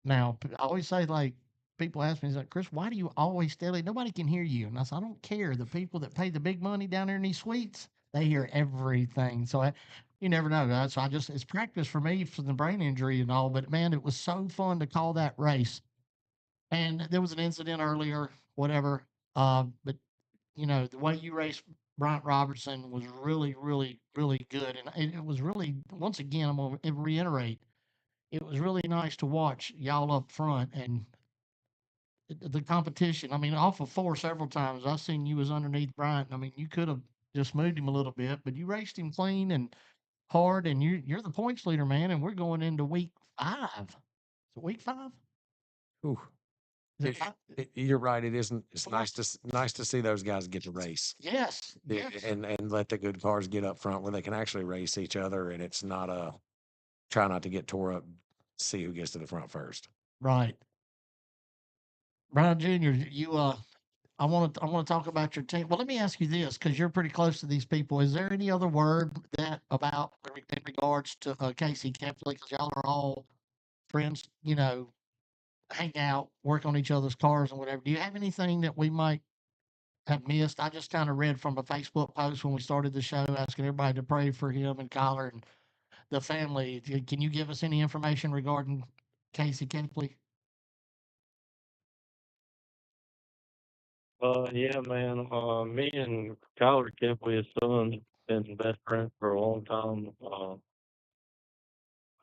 Now, I always say, like, people ask me, he's like, Chris, why do you always steady? Nobody can hear you. And I said, I don't care. The people that pay the big money down there in these suites, they hear everything. You never know. So it's practice for me for the brain injury and all. But man, it was so fun to call that race. And there was an incident earlier, whatever. But, the way you raced Bryant Robertson was really, really, really good. And it was really, once again, I'm going to reiterate, it was really nice to watch y'all up front and the competition. I mean, off of four several times, I seen you was underneath Bryant. I mean, you could have just moved him a little bit, but you raced him clean and hard, and you're the points leader, man. And we're going into week 5. Is it week 5? Ooh, Is it five? you're right. It isn't. It's Well, nice to see those guys get to race. yes, Yeah, yes, and let the good cars get up front where they can actually race each other, and it's not a try not to get tore up. See who gets to the front first. right. Brian Jr., I want to talk about your team. Well, let me ask you this, because you're pretty close to these people. Is there any other word that about in regards to Casey Kempley? Because y'all are all friends, hang out, work on each other's cars and whatever. Do you have anything that we might have missed? I just kind of read from a Facebook post when we started the show asking everybody to pray for him and Kyler and the family. Can you give us any information regarding Casey Kempley? Yeah, man. Me and Kyler Kempley, his son, been best friends for a long time.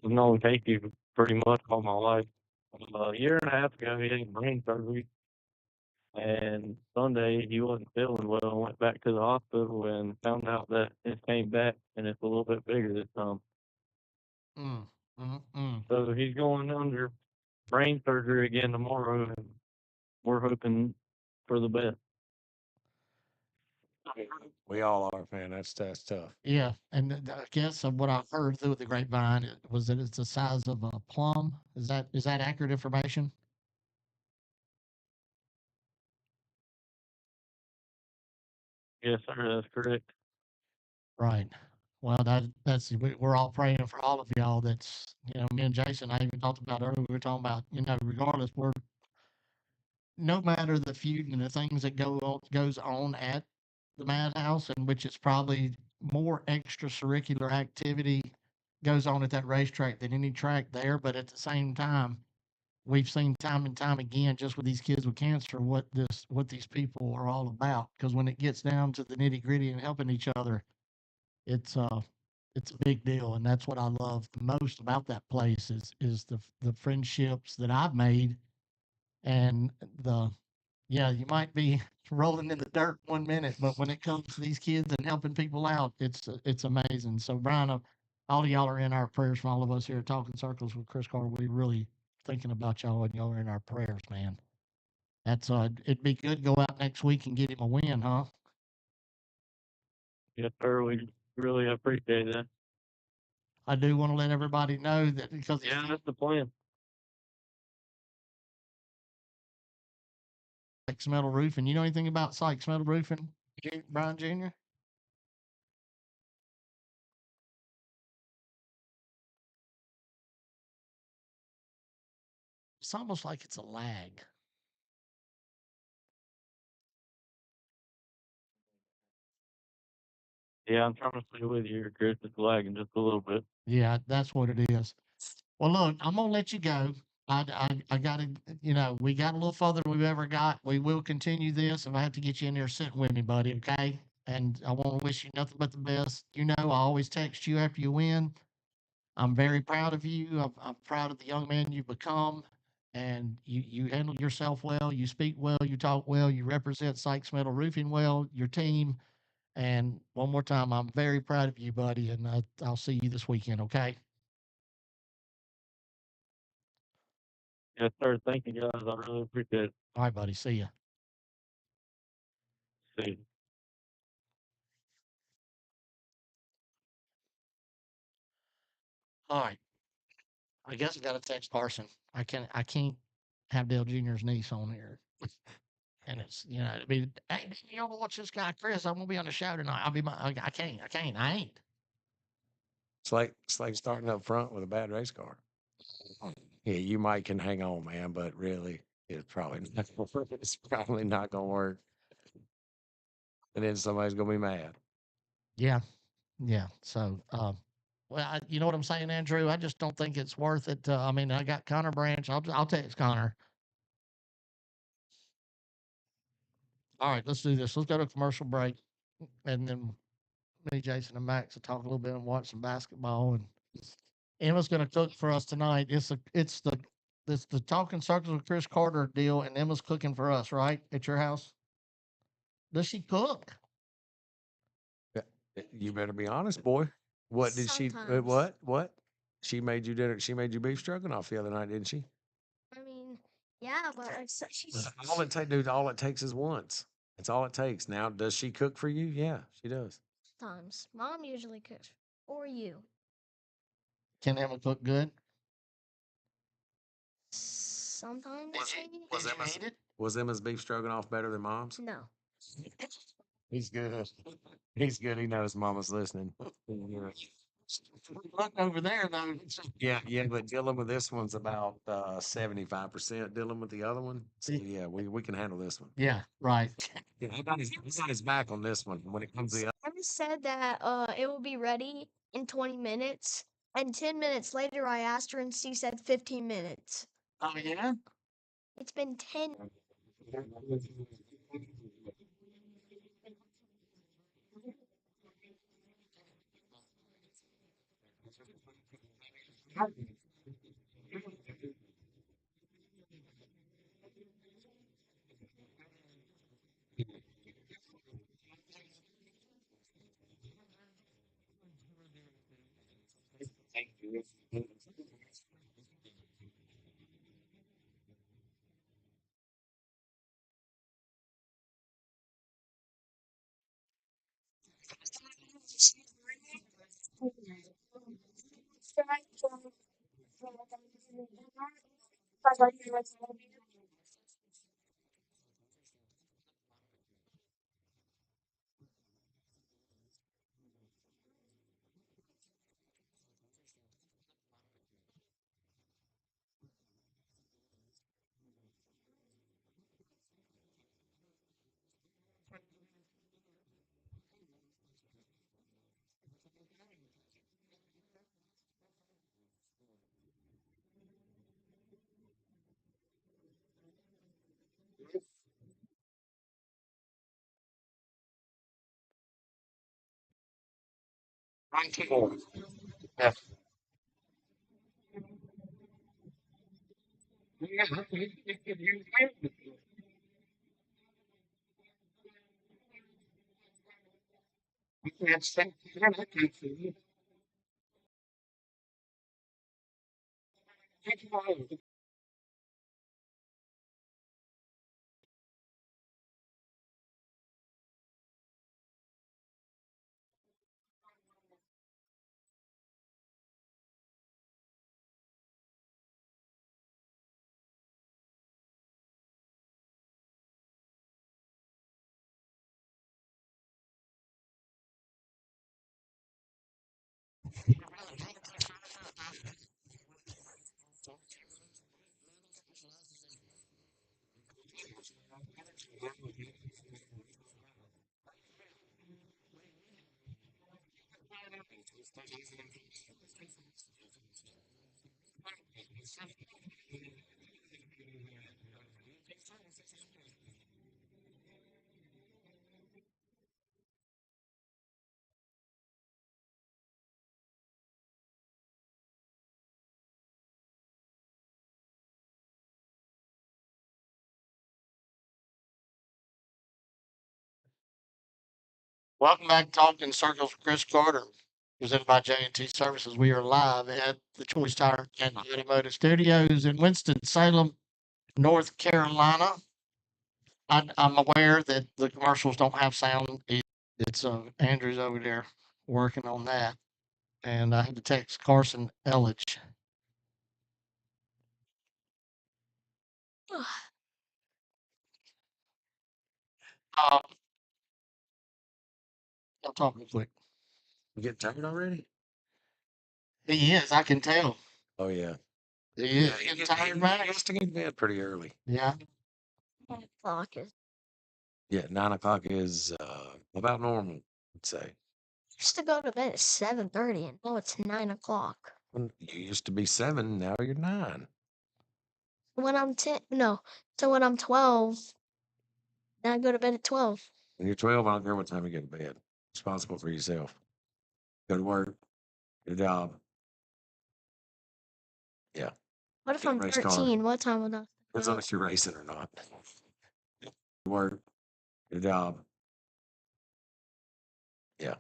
I've known Casey pretty much all my life. A year and a half ago, he had brain surgery, and Sunday he wasn't feeling well. And went back to the hospital and found out that it came back and it's a little bit bigger this time. Mm, mm, mm. So he's going under brain surgery again tomorrow, and we're hoping for the best. We all are, man. That's tough. Yeah, and I guess of what I've heard through the grapevine was that it's the size of a plum. Is that accurate information? Yes, sir, that's correct. Right. Well, we're all praying for all of y'all. That's me and Jason. I even talked about earlier. We were talking about regardless, we're no matter the feud and the things that goes on at the madhouse, in which it's probably more extracurricular activity goes on at that racetrack than any track there. But at the same time, we've seen time and time again, just with these kids with cancer, what these people are all about. Because when it gets down to the nitty gritty and helping each other, it's uh it's a big deal, and that's what I love the most about that place is the friendships that I've made, and the yeah, you might be rolling in the dirt 1 minute, but when it comes to these kids and helping people out, it's amazing. So Brian, all of y'all are in our prayers. From all of us here at Talking Circles with Chris Carter, we really thinking about y'all, and y'all are in our prayers, man. That's it'd be good to go out next week and get him a win, huh? Yes, sir, we really appreciate that. I do want to let everybody know that because Yeah, that's the plan. Sykes Metal Roofing. You know anything about Sykes Metal Roofing, Brian Jr.? It's almost like it's a lag. Yeah, I'm trying to stay with you here, Chris. It's lagging just a little bit. Yeah, that's what it is. Well, look, I'm gonna let you go. I gotta, we got a little further than we've ever got. We will continue this. If I have to get you in there sitting with me, buddy, okay? and I want to wish you nothing but the best. You know, I always text you after you win. I'm very proud of you. I'm proud of the young man you've become, and you handle yourself well. You speak well. You talk well. You represent Sykes Metal Roofing well. Your team. And one more time, I'm very proud of you, buddy. And I'll see you this weekend. Okay. Yes, sir. Thank you, guys. I really appreciate it. All right, buddy. See ya. See you. All right. I guess I got to text Carson. I can't have Dale Jr.'s niece on here. And it's, it'd be, hey, you want to watch this guy, Chris? I'm going to be on the show tonight. I ain't. It's like starting up front with a bad race car. Yeah, you might can hang on, man, but really, it's probably not gonna work. It's probably not gonna work. And then somebody's gonna be mad. Yeah. Yeah. So, well, you know what I'm saying, Andrew? I just don't think it's worth it. I mean, I got Connor Branch. I'll text Connor. All right, let's do this. Let's go to a commercial break, and then me, Jason, and Max will talk a little bit and watch some basketball. And Emma's going to cook for us tonight. It's the Talking Circles with Chris Carter deal, and Emma's cooking for us, right, at your house? Does she cook? Yeah, you better be honest, boy. What did she? Sometimes. What? She made you dinner. She made you beef stroganoff the other night, didn't she? I mean, yeah, but like she's All it take, dude. All it takes is once. That's all it takes. Now, does she cook for you? Yeah, she does. sometimes. Mom usually cooks. Or you. Can Emma cook good? Sometimes maybe? Was Did you Emma's eat it? was Emma's beef stroganoff better than mom's? No. He's good. He's good. He knows mama's listening. Yeah. Look over there, though. Yeah, but dealing with this one's about 75% dealing with the other one. So yeah, we can handle this one. Yeah, right. Yeah, he got his back on this one when it comes to the Emma said that it will be ready in 20 minutes. And 10 minutes later, I asked her and she said 15 minutes. Oh, yeah? It's been 10. Yeah. Welcome back to Talking Circles with Chris Carter, presented by J&T Services. We are live at the Choice Tire and Automotive Studios in Winston-Salem, North Carolina. I'm aware that the commercials don't have sound. It's Andrew's over there working on that. And I had to text Carson Elledge. Uh, I'll talk real quick. You get tired already? He is, I can tell. Oh yeah. He is. You getting tired, He Max? has to go to bed pretty early. Yeah. 9 o'clock is Yeah, 9 o'clock is about normal, I'd say. used to go to bed at 7:30, and now it's 9 o'clock. When you used to be 7, now you're 9. When I'm 10, no, so when I'm 12, then I go to bed at 12. When you're 12, I don't care what time you get to bed. Responsible for yourself. Go to work, get a job. Yeah. What if Get a I'm race car. 13? What time would I Depends on if you're racing or not. Work, get a job. Yeah.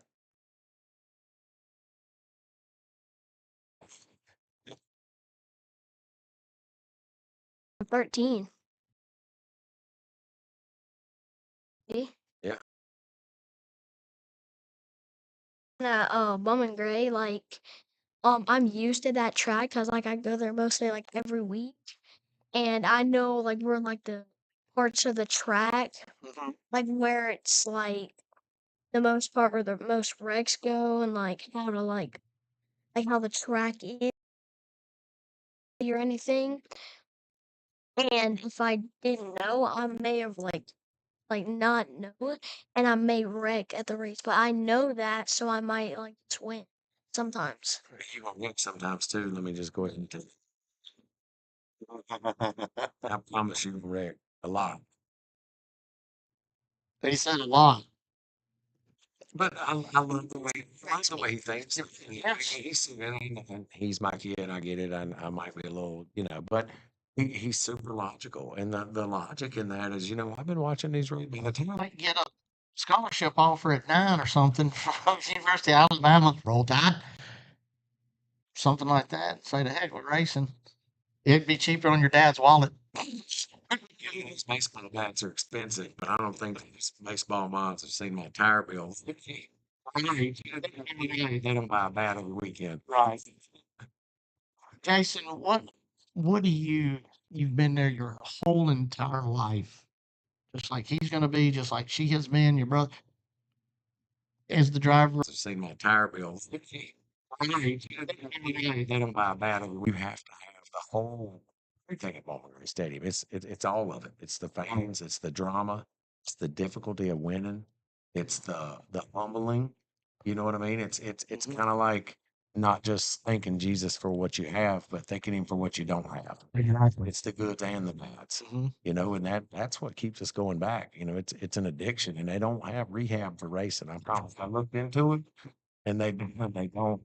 I'm 13? See? Yeah. At Bowman Gray, like, I'm used to that track because like I go there mostly like every week, and I know like where like the parts of the track, like where it's like the most part where the most wrecks go, and like how to like how the track is or anything. And if I didn't know, I may have like not know it, and I may wreck at the race. But I know that, so I might like just win sometimes. You gonna win sometimes too. Let me just go ahead and tell you. I promise you, wreck a lot. He said a lot. But I love the way he thinks. He's my kid. I get it. I might be a little, but he's super logical. And the logic in that is, I've been watching these by the time Might get a scholarship offer at 9 or something from University of Alabama. Roll Tide. Something like that. Say the heck with racing. It'd be cheaper on your dad's wallet. these baseball bats are expensive, but I don't think these baseball moms have seen my tire bill. They don't buy a bat every weekend. Right. Jason, what do you've been there your whole entire life? Just like he's gonna be, just like she has been, your brother as the driver. I've seen my tire bill. They don't buy a bat every week. You have to have the whole everything at Bowman Gray Stadium. It's all of it. It's the fans, it's the drama, it's the difficulty of winning, it's the humbling. You know what I mean? It's kind of like not just thanking Jesus for what you have, but thanking him for what you don't have. Exactly. It's the goods and the bads. Mhm. And that's what keeps us going back. It's an addiction, and they don't have rehab for racing. I promise. I looked into it, and they don't.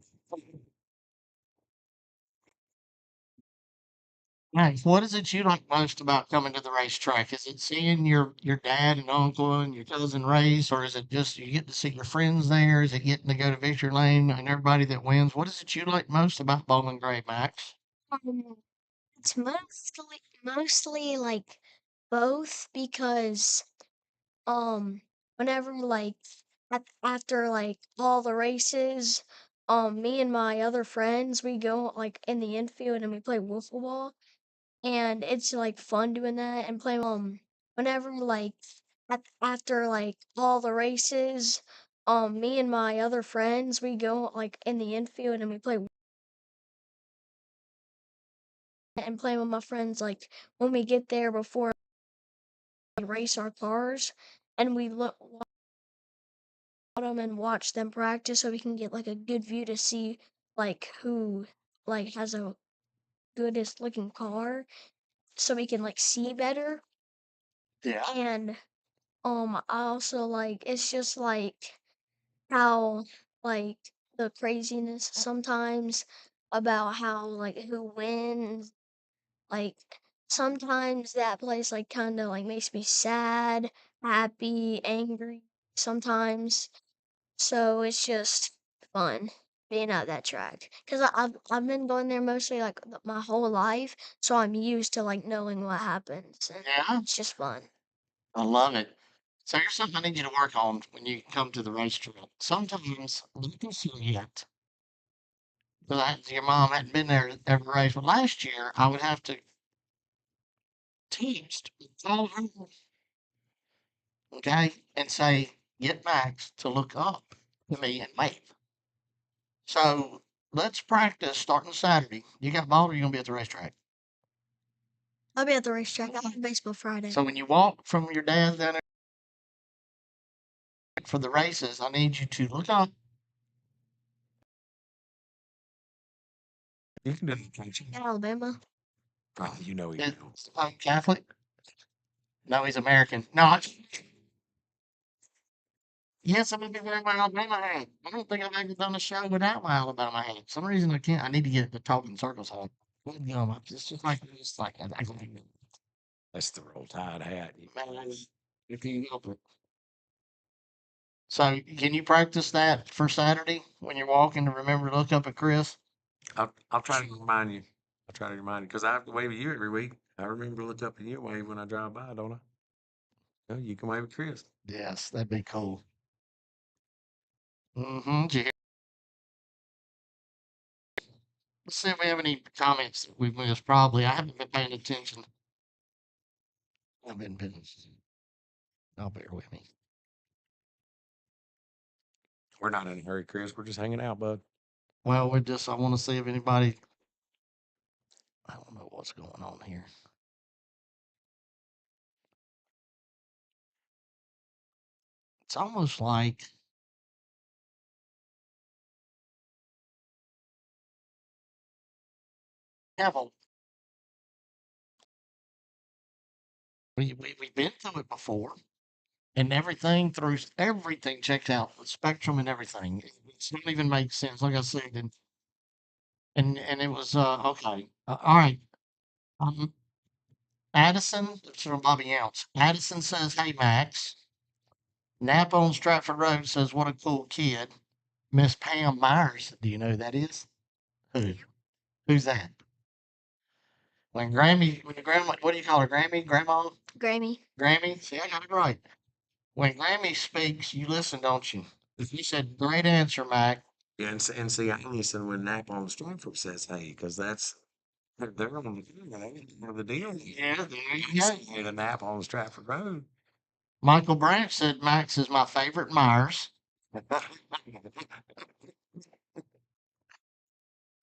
Nice. What is it you like most about coming to the racetrack? Is it seeing your dad and uncle and your cousin race, or is it just you get to see your friends there? Is it getting to go to Victory Lane and everybody that wins? What is it you like most about Bowling Gray, Max? Um, it's mostly like both because whenever like after like all the races, me and my other friends we go like in the infield and we play wiffle ball, and it's like fun doing that and play whenever like after like all the races, me and my other friends we go like in the infield and we play and play with my friends like when we get there before we race our cars, and we look them and watch them practice so we can get like a good view to see like who like has a goodest looking car so we can like see better. Yeah. And I also like it's just like how like the craziness sometimes about how like who wins, like sometimes that place like kind of like makes me sad, happy, angry sometimes. so it's just fun being at that track. Cause I've been going there mostly like my whole life, so I'm used to like knowing what happens, and Yeah, it's just fun. I love it. So here's something I need you to work on when you come to the racetrack. Sometimes, not this year yet, because your mom hadn't been there every race, but last year I would have to text, call her, okay, and say, get Max to look up to me and wave. So let's practice starting Saturday. You got ball or you gonna be at the racetrack? I'll be at the racetrack. I have baseball Friday. So when you walk from your dad's down there for the races, I need you to look up. You can do the coaching. In Alabama. Oh, you know he Is will. Catholic? No, he's American. No, yes, I'm gonna be wearing my Alabama hat. I don't think I've ever done a show without my Alabama hat. Some reason I can't. I need to get the talking circles hat. You know, it's just like I That's the roll tide hat. man, if you help it. So can you practice that for Saturday when you're walking to remember to look up at Chris? I'll try to remind you. I'll try to remind you because I have to wave at you every week. I remember to look up at you and wave when I drive by, don't I? No, you can wave at Chris. Yes, that'd be cool. Mm-hmm. Did you hear? Let's see if we have any comments that we've missed. Probably. I haven't been paying attention. I've been busy. I'll bear with me. We're not in a hurry, Chris. We're just hanging out, bud. Well, I want to see if anybody, I don't know what's going on here. It's almost like have a, we've been through it before and everything checked out, the spectrum and everything. It don't even make sense. Like I said, and it was, okay. All right. Um, Addison, it's from Bobby Ounce. Addison says, hey, Max. Napa on Stratford Road says, what a cool kid. Miss Pam Myers. Do you know who that is? Who? Who's that? When the grandma, what do you call her? Grammy? Grandma? Grammy. Grammy? See, I got it right. When Grammy speaks, you listen, don't you? If you said, great answer, Mac. Yeah, and see, I listen when Napa on Stratford says, "Hey," because they're on the deal. They have the deal. Yeah, there you go. Say the Napa on Stratford Road. Michael Branch said Max is my favorite Myers.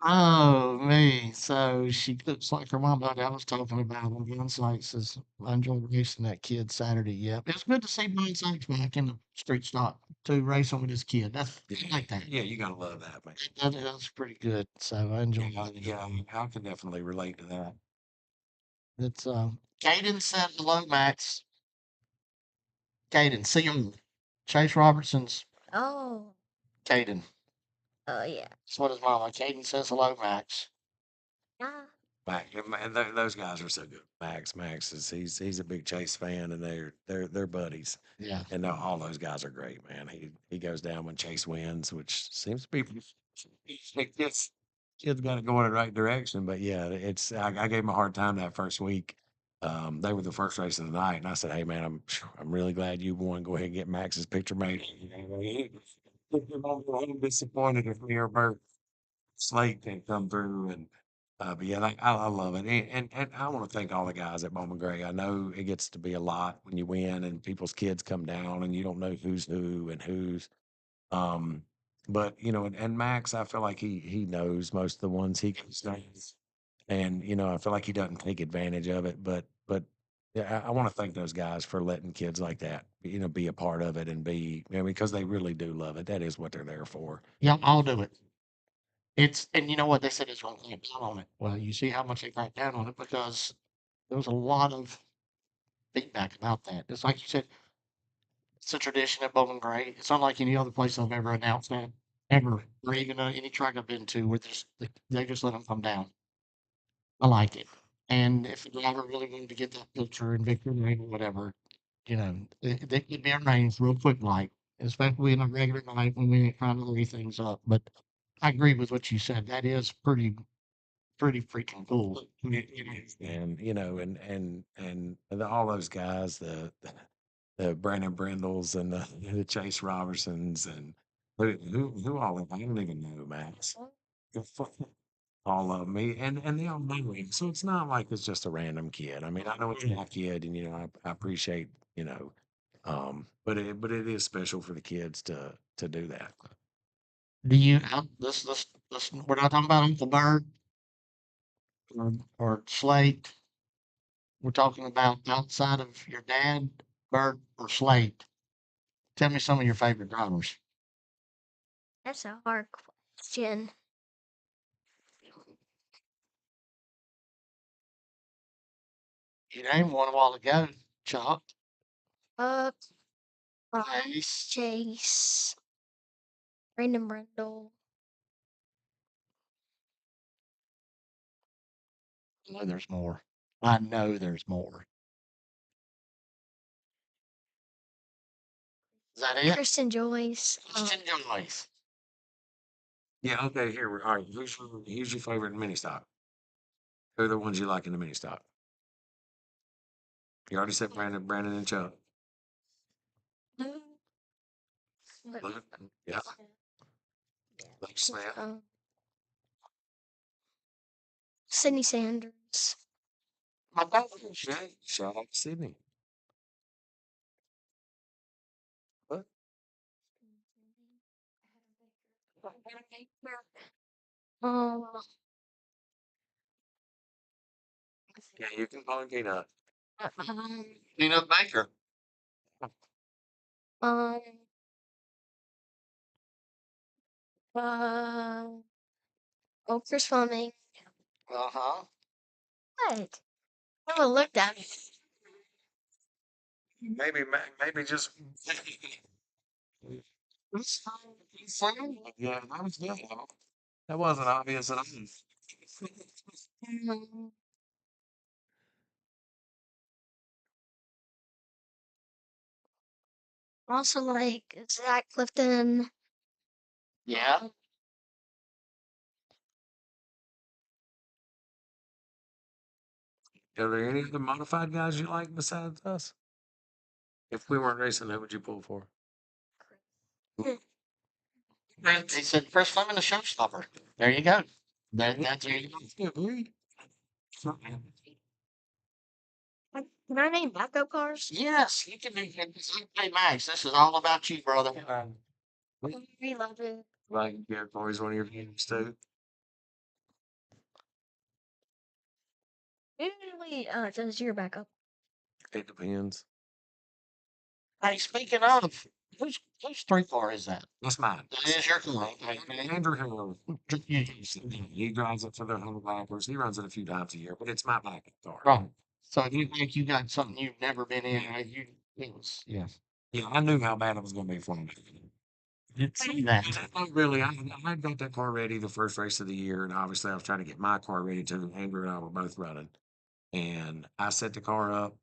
Oh, me. So she looks like her mom that I was talking about on the Sykes says, I enjoyed racing that kid Saturday. Yeah. It's good to see Bryan Sykes back in the street stock to racing with his kid. I like that. Yeah, you gotta love that, man. That's pretty good. So I enjoy Yeah, it. yeah, I can definitely relate to that. It's Caden said hello, Max. Caden, see him. Chase Robertson's Oh. Caden. Oh yeah. That's what his mama. Caden says hello, Max. Yeah. Mac, and those guys are so good. Max is he's a big Chase fan, and they're buddies. Yeah. And all those guys are great, man. He goes down when Chase wins, which seems to be kids kids got it going in the right direction. But yeah, I gave him a hard time that first week. They were the first race of the night, and I said, "Hey man, I'm really glad you won. Go ahead and get Max's picture made." I'm disappointed if me or Bert Slate can come through but yeah, like, I love it, and I want to thank all the guys at Bowman Gray. I know it gets to be a lot when you win and people's kids come down and you don't know who's who and who's um, but and Max, I feel like he knows most of the ones he goes down, and I feel like he doesn't take advantage of it. But yeah, I want to thank those guys for letting kids like that, be a part of it and because they really do love it. That is what they're there for. Yeah, I'll do it. And you know what? They said it's going to clamp down on it. Well, you see how much they cracked down on it because there was a lot of feedback about that. It's like you said, it's a tradition at Bowman Gray. It's unlike any other place I've ever announced that, ever, or even any track I've been to where they just let them come down. I like it. And if the driver really wanted to get that picture in victory lane or whatever, it could be arranged real quick, like, especially in a regular night when we ain't trying to hurry things up. But I agree with what you said. That is pretty freaking cool. And all those guys, the Brandon Brindles and the Chase Robertsons and who all of them, I don't even know, Max. All of me, and they all know him, so it's not like it's just a random kid. I mean, I know it's my kid, and I appreciate but it is special for the kids to do that. Do you this we're not talking about Uncle Bird or Slate. We're talking about outside of your dad, Bird or Slate. Tell me some of your favorite drivers. That's a hard question. You named one a while ago, Chuck. Uh, Chase. Chase, Brandon Brindle. I know there's more. I know there's more. Is that it? Kristen Joyce. Christian Joyce. Yeah. Okay. All right. Who's your favorite mini stock? Who are the ones you like in the mini stock? You already said Brandon and Chuck. Lou. Luke, yeah. Luke Smith. Sydney Sanders. My dad. Shout out to Sydney. What? Um, Yeah, you can call him Peanut. Peanut Baker. um, uh, oh, Chris Fleming. Uh-huh. What? I haven't looked at it. Maybe just. Yeah, that was good. That wasn't obvious at all. Um, also like Zach Clifton. Yeah. Are there any other modified guys you like besides us? If we weren't racing, who would you pull for? They said Chris Fleming the showstopper. There you go. That's there you go. Can I name backup cars? Yes, you can do Hey Max, this is all about you, brother. We love it. Like, yeah, Corey's one of your games too. Usually, does your backup? It depends. Hey, speaking of, whose 3 car is that? That's mine. That is your car. Okay. Andrew Hill. He drives it for the 100 lappers. He runs it a few times a year, but it's my backup car. Right. So if you think you got something you've never been in, it was, yeah. Yeah, I knew how bad it was going to be for me. Did see that. Not really. I got that car ready the first race of the year, and obviously I was trying to get my car ready too. Andrew and I were both running, and I set the car up.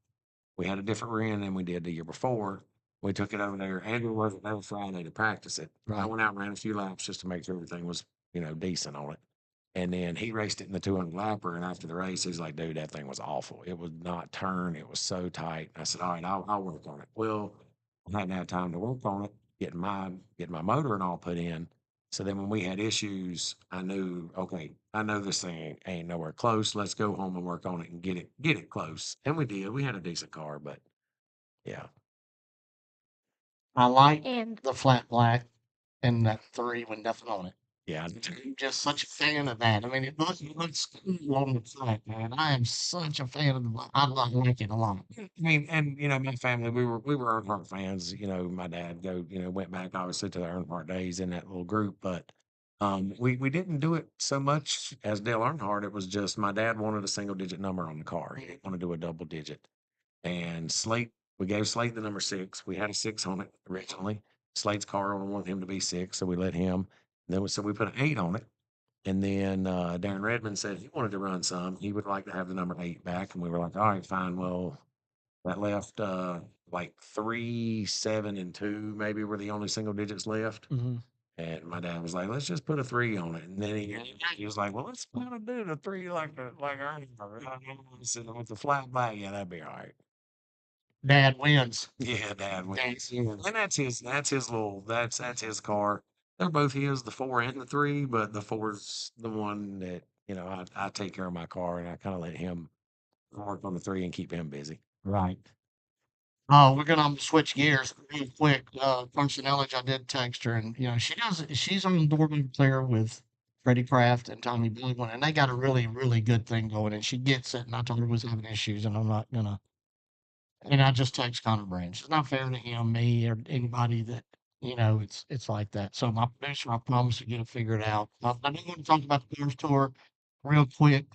We had a different rear than we did the year before. We took it over there. Andrew wasn't there Friday to practice it. I Right. went out and ran a few laps just to make sure everything was, decent on it. And then he raced it in the 200 lapper. And after the race, he's like, dude, that thing was awful. It would not turn. It was so tight. I said, all right, I'll work on it. Well, I hadn't had time to work on it, getting my motor and all put in. So then when we had issues, I knew, okay, I know this thing ain't nowhere close. Let's go home and work on it and get it close. And we did. We had a decent car, but yeah. I like And the flat black and that 3 with nothing on it. Yeah. I'm just such a fan of that. I mean, it looks cool on the track, man. I am such a fan of the. I like it a lot. I mean, and my family, we were Earnhardt fans. My dad went back obviously to the Earnhardt days in that little group, but we didn't do it so much as Dale Earnhardt. It was just my dad wanted a single digit number on the car. He didn't want to do a double digit. And Slate, we gave Slate the number 6. We had a 6 on it originally. Slate's car only wanted him to be 6, so we let him. So we put an 8 on it. And then Darren Redmond said he wanted to run some. He would like to have the number 8 back. And we were like, all right, fine. Well, that left like 3, 7, and 2 maybe were the only single digits left. Mhm. And my dad was like, "Let's just put a 3 on it." And then he was like, "Well, let's kind of do the 3 like I said with the flat back. Yeah, that'd be all right." Dad wins. Yeah, Dad wins. Dad wins. And that's his car. They're both his, the 4 and the 3, but the 4's the one that, I take care of my car and I kind of let him work on the 3 and keep him busy. Right. We're gonna switch gears real quick. Personality, I did text her, and she's on the Dortmund player with Freddie Kraft and Tommy Baldwin, and they got a really, really good thing going, and she gets it. And I told her was having issues, and I'm not gonna. And I just text Connor Branch. It's not fair to him, me, or anybody that it's like that. So my producer, I promise to get it figured out. I do want to talk about the Cars Tour real quick.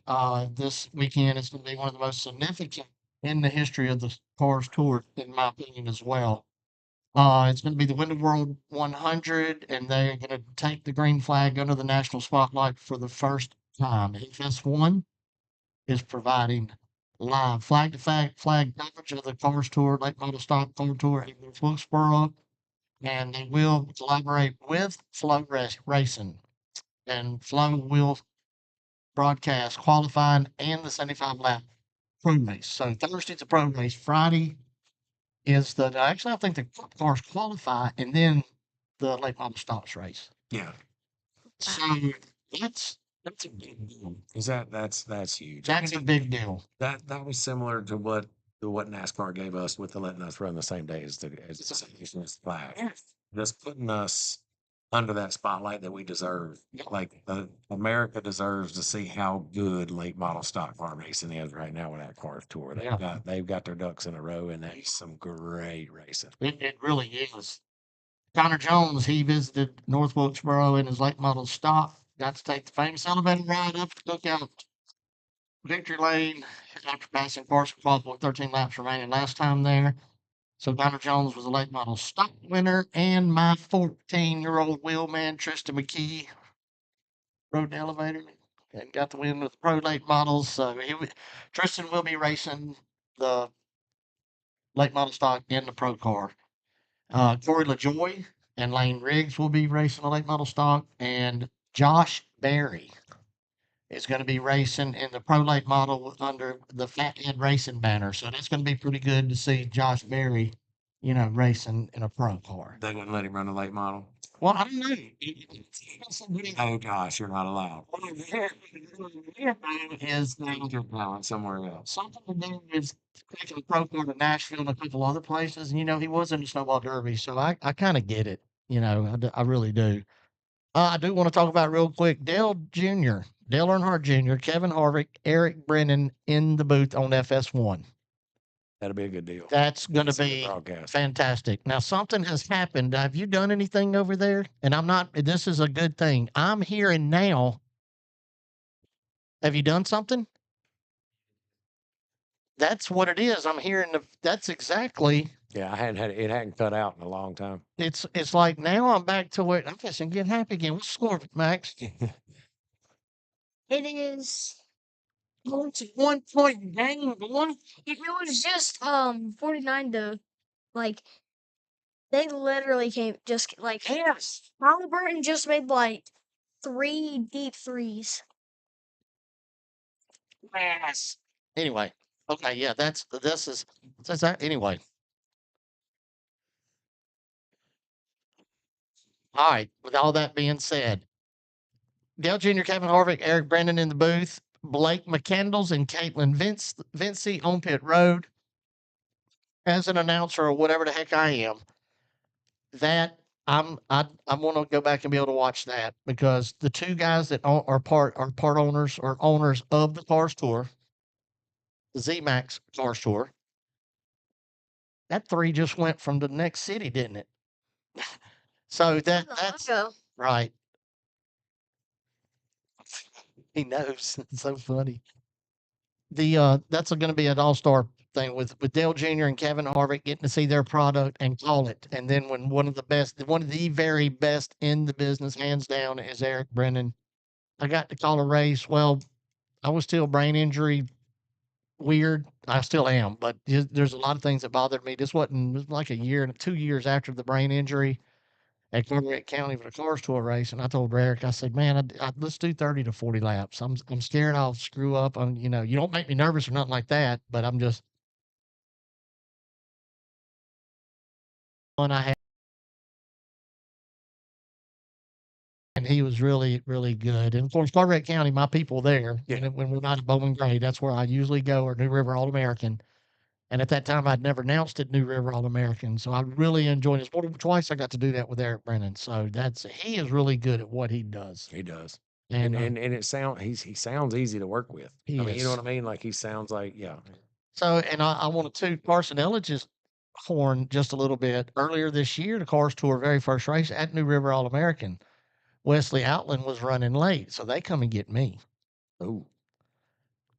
This weekend is going to be one of the most significant in the history of the Cars Tour, in my opinion, as well. It's going to be the Winter World 100, and they're going to take the green flag under the national spotlight for the first time. FS1 is providing live flag to flag coverage of the Cars Tour, late model stock car tour in Wilkesboro, and they will collaborate with Flow Racing, and Flow will broadcast qualifying and the 75 lap pro race. So Thursday's the pro race. Friday is actually I think the cars qualify and then the late model stocks race. Yeah. So that's a big deal. That's huge. That's a big deal. That was similar to what NASCAR gave us with the letting us run the same day as the flag. Yes. Just putting us under that spotlight that we deserve. Like America deserves to see how good late model stock car racing is right now with that Cars Tour. They've got their ducks in a row, and that's some great racing. It really is. Connor Jones, he visited North Wilkesboro in his late model stock. Got to take the famous elevator ride up to Cookout Victory Lane after passing Carson Quad with 13 laps remaining last time there. So Connor Jones was a late model stock winner, and my 14-year-old wheelman Tristan McKee rode the elevator and got the win with the pro late models. So Tristan will be racing the late model stock in the pro car. Corey LaJoy and Lane Riggs will be racing the late model stock, and Josh Berry is going to be racing in the pro late model under the Fathead Racing banner. So that's going to be pretty good to see Josh Berry, racing in a pro car. They wouldn't let him run the late model. Well, I don't know. Oh gosh, you're not allowed. Is You're allowed somewhere else. something to do with taking a pro car to Nashville and a couple other places. And, he was in the Snowball Derby, so I kind of get it. I really do. I do want to talk about real quick Dale Jr., Dale Earnhardt Jr., Kevin Harvick, Eric Brennan in the booth on FS1. That'll be a good deal. That's going to See the be broadcast. fantastic. Now, something has happened. Have you done anything over there? And this is a good thing. I'm hearing now. Have you done something? That's what it is. I'm hearing that's exactly. Yeah, it hadn't cut out in a long time. It's like now I'm back to where I'm just get happy again. What's the score, Max? It is. Oh, it's a 1-point game, boy. It was just 49 to like. They literally came just like Yes. Halliburton just made like 3 deep threes. Yes. Anyway, okay, yeah, that's that anyway. All right. With all that being said, Dale Jr., Kevin Harvick, Eric Brandon in the booth, Blake McCandles and Caitlin Vincey on pit road. As an announcer or whatever the heck I am, that I want to go back and be able to watch that because the two guys that are part owners or owners of the Cars Tour, the ZMAX Cars Tour, that 3 just went from the next city, didn't it? So that's right. He knows. It's so funny. That's going to be an all-star thing with Dale Jr. and Kevin Harvick getting to see their product and call it. And then when one of the very best in the business, hands down, is Eric Brennan. I got to call a race. Well, I was still brain injury weird I still am, but there's a lot of things that bothered me. This wasn't, it was like a year and 2 years after the brain injury at Carteret County for the Cars Tour race. And I told Eric, I said, man, let's do 30 to 40 laps. I'm scared I'll screw up. You know, you don't make me nervous or nothing like that, but I'm just, one I had, and he was really, really good. And of course, Carteret County, my people there, Yeah. when we're not at Bowman Gray, that's where I usually go, or New River All American. And at that time, I'd never announced at New River All American. So I really enjoyed it. More than twice I got to do that with Eric Brennan. So he is really good at what he does. He does. And And he sounds easy to work with. he I mean, you know is. what I mean? Like he sounds like, yeah. So, and I want to toot Carson Elledge's horn just a little bit. Earlier this year, the Cars Tour very first race at New River All American, Wesley Outland was running late. So they come and get me. Oh,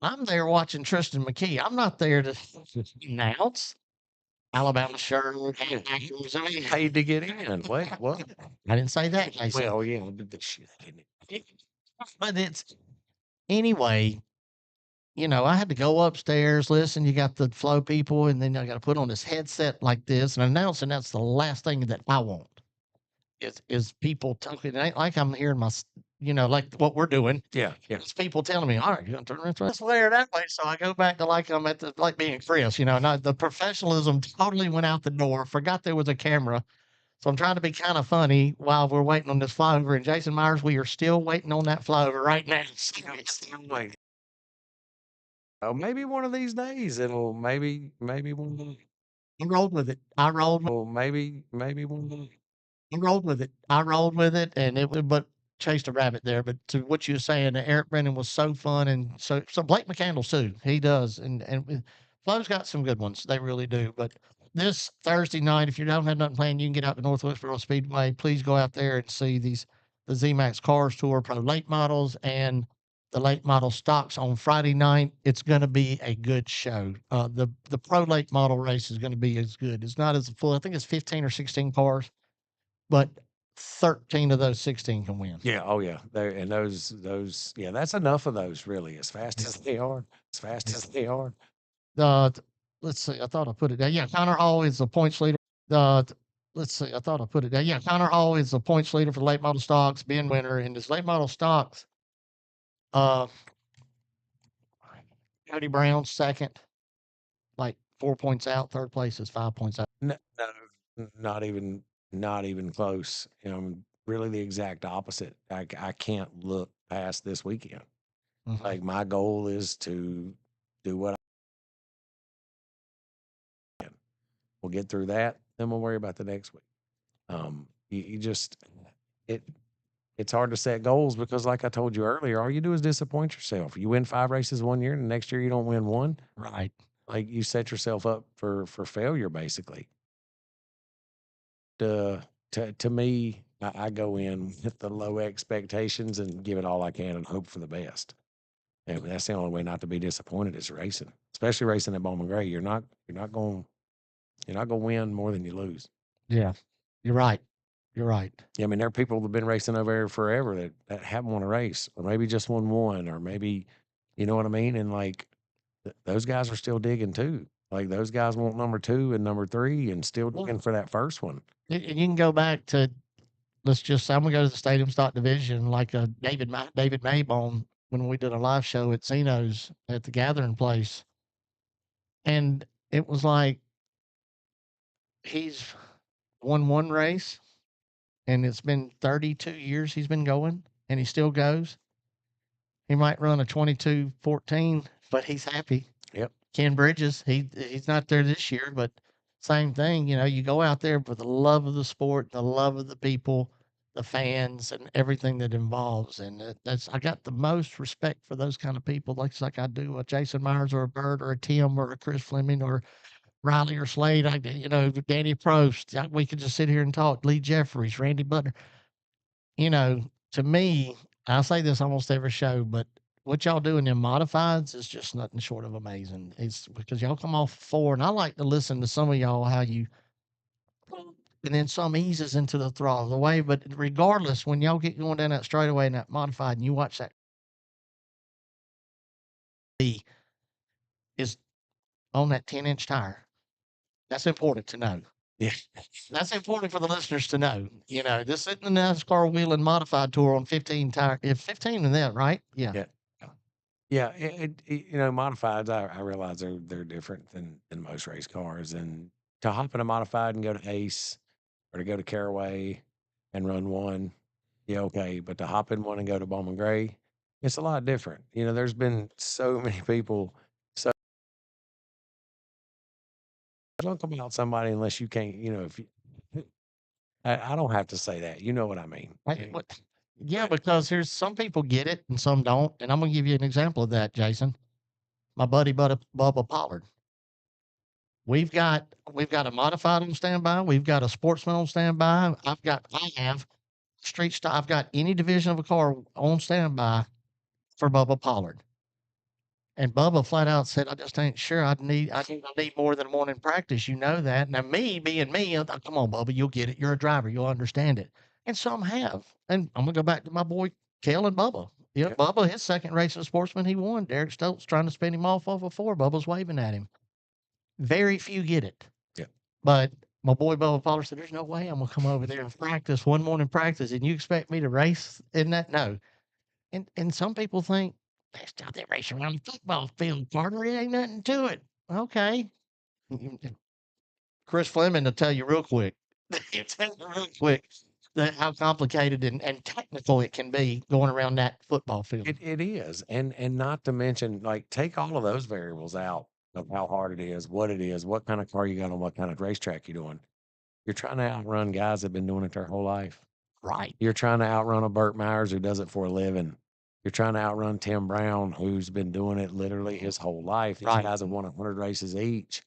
I'm there watching Tristan McKee. I'm not there to announce. Alabama shirt, Acura. I mean, paid to get in. Wait, what? I didn't say that, Jason. Well, yeah, but the shit. But it's anyway. You know, I had to go upstairs. Listen, you got the flow people, and then I got to put on this headset like this and announce, and that's the last thing that I want. Is people talking? It ain't like I'm hearing you know, like what we're doing. Yeah, yeah. It's people telling me, all right, you're gonna turn around this way or that way. So I go back to like I'm at like being Chris, you know, not the professionalism totally went out the door. Forgot there was a camera. So I'm trying to be kind of funny while we're waiting on this flyover. And Jason Myers, we are still waiting on that flyover right now. Still waiting. Oh, maybe one of these days it'll maybe one. I rolled with it. Oh, maybe one. I rolled with it. And but chased a rabbit there. But to what you were saying, Eric Brennan was so fun, and so Blake McCandless too. He does, and Flo's got some good ones. They really do. But this Thursday night, if you don't have nothing planned, you can get out to Northwestboro Speedway. Please go out there and see the ZMAX Cars Tour Pro late models and the late model stocks on Friday night. It's going to be a good show. The pro late model race is going to be as good. It's not as full. I think it's 15 or 16 cars, but 13 of those 16 can win. Yeah. Oh, yeah. There and those. Yeah, that's enough of those. Really, as fast as they are. Let's see. I thought I put it down. Yeah, Connor Hall is the points leader. Let's see. I thought I put it down. Yeah, Connor Hall is the points leader for late model stocks, being winner in this late model stocks. Cody Brown second, like 4 points out. Third place is 5 points out. No, not even close. Really the exact opposite. I can't look past this weekend. Mhm. Like my goal is to do what I can. We'll get through that, then we'll worry about the next week. You just it's hard to set goals because, like I told you earlier, all you do is disappoint yourself. You win 5 races one year, and the next year you don't win one. Right. Like you set yourself up for failure, basically. To me, I go in with the low expectations and give it all I can and hope for the best. And that's the only way not to be disappointed is racing, especially racing at Bowman Gray. You're not going to win more than you lose. Yeah, you're right. You're right. Yeah, I mean, there are people that've been racing over there forever that haven't won a race, or maybe just won one, or maybe, you know what I mean? And like, those guys are still digging too. Like those guys want number 2 and number 3 and still digging for that first one. And you can go back to, let's just say I'm gonna go to the stadium stock division, like David Maybone when we did a live show at Zeno's at the Gathering Place, and it was like he's won one race, and it's been 32 years he's been going, and he still goes. He might run a 22:14, but he's happy. Yep. Ken Bridges, he's not there this year, but same thing. You know, you go out there for the love of the sport, the love of the people, the fans, and everything that involves. And that's I got the most respect for those kind of people, like I do a Jason Myers or a Bird or a Tim or a Chris Fleming or Riley or Slade. You know, Danny Prost. We could just sit here and talk. Lee Jeffries, Randy Butler. You know, to me, I say this almost every show, but what y'all do in them modifieds is just nothing short of amazing. It's because y'all come off 4, and I like to listen to some of y'all how you, and then some eases into the throttle the way. But regardless, when y'all get going down that straightaway in that modified, and you watch that, is on that 10-inch tire. That's important to know. Yeah. That's important for the listeners to know. You know, this isn't the NASCAR Wheeling Modified Tour on 15 tire. If 15 in that, right? Yeah. Yeah. Yeah, you know, modifieds, I realize they're different than most race cars, and to hop in a modified and go to Ace or to go to Caraway and run one, yeah, okay, but to hop in one and go to Bowman Gray, it's a lot different. You know, there's been so many people. So don't come out somebody unless you can't. You know, if you, I don't have to say that. You know what I mean? Yeah, because here's some people get it and some don't, and I'm gonna give you an example of that, Jason. My buddy Bubba Pollard. We've got a modified on standby. We've got a sportsman on standby. I have street stock. I've got any division of a car on standby for Bubba Pollard. And Bubba flat out said, "I just ain't sure. I need more than morning practice. You know that." Now, me being me, I thought, come on, Bubba, you'll get it. You're a driver. You'll understand it. And some have. And I'm gonna go back to my boy Kel and Bubba. You know, Yeah. Bubba, his second race as a sportsman, he won. Derek Stokes trying to spin him off a four. Bubba's waving at him. Very few get it. Yeah. But my boy Bubba Pollard said, "There's no way I'm gonna come over there and practice one morning practice, and you expect me to race in that?" No. And some people think that's out there racing around the football field, partner. It ain't nothing to it. Okay. Chris Fleming will tell you real quick. He'll tell you real quick that how complicated and technical it can be going around that football field. It is, and not to mention, like, take all of those variables out of how hard it is, what kind of car you got on what kind of racetrack you're doing. You're trying to outrun guys that have been doing it their whole life. Right. You're trying to outrun a Burt Myers who does it for a living. You're trying to outrun Tim Brown, who's been doing it literally his whole life. These Right. guys have won 100 races each,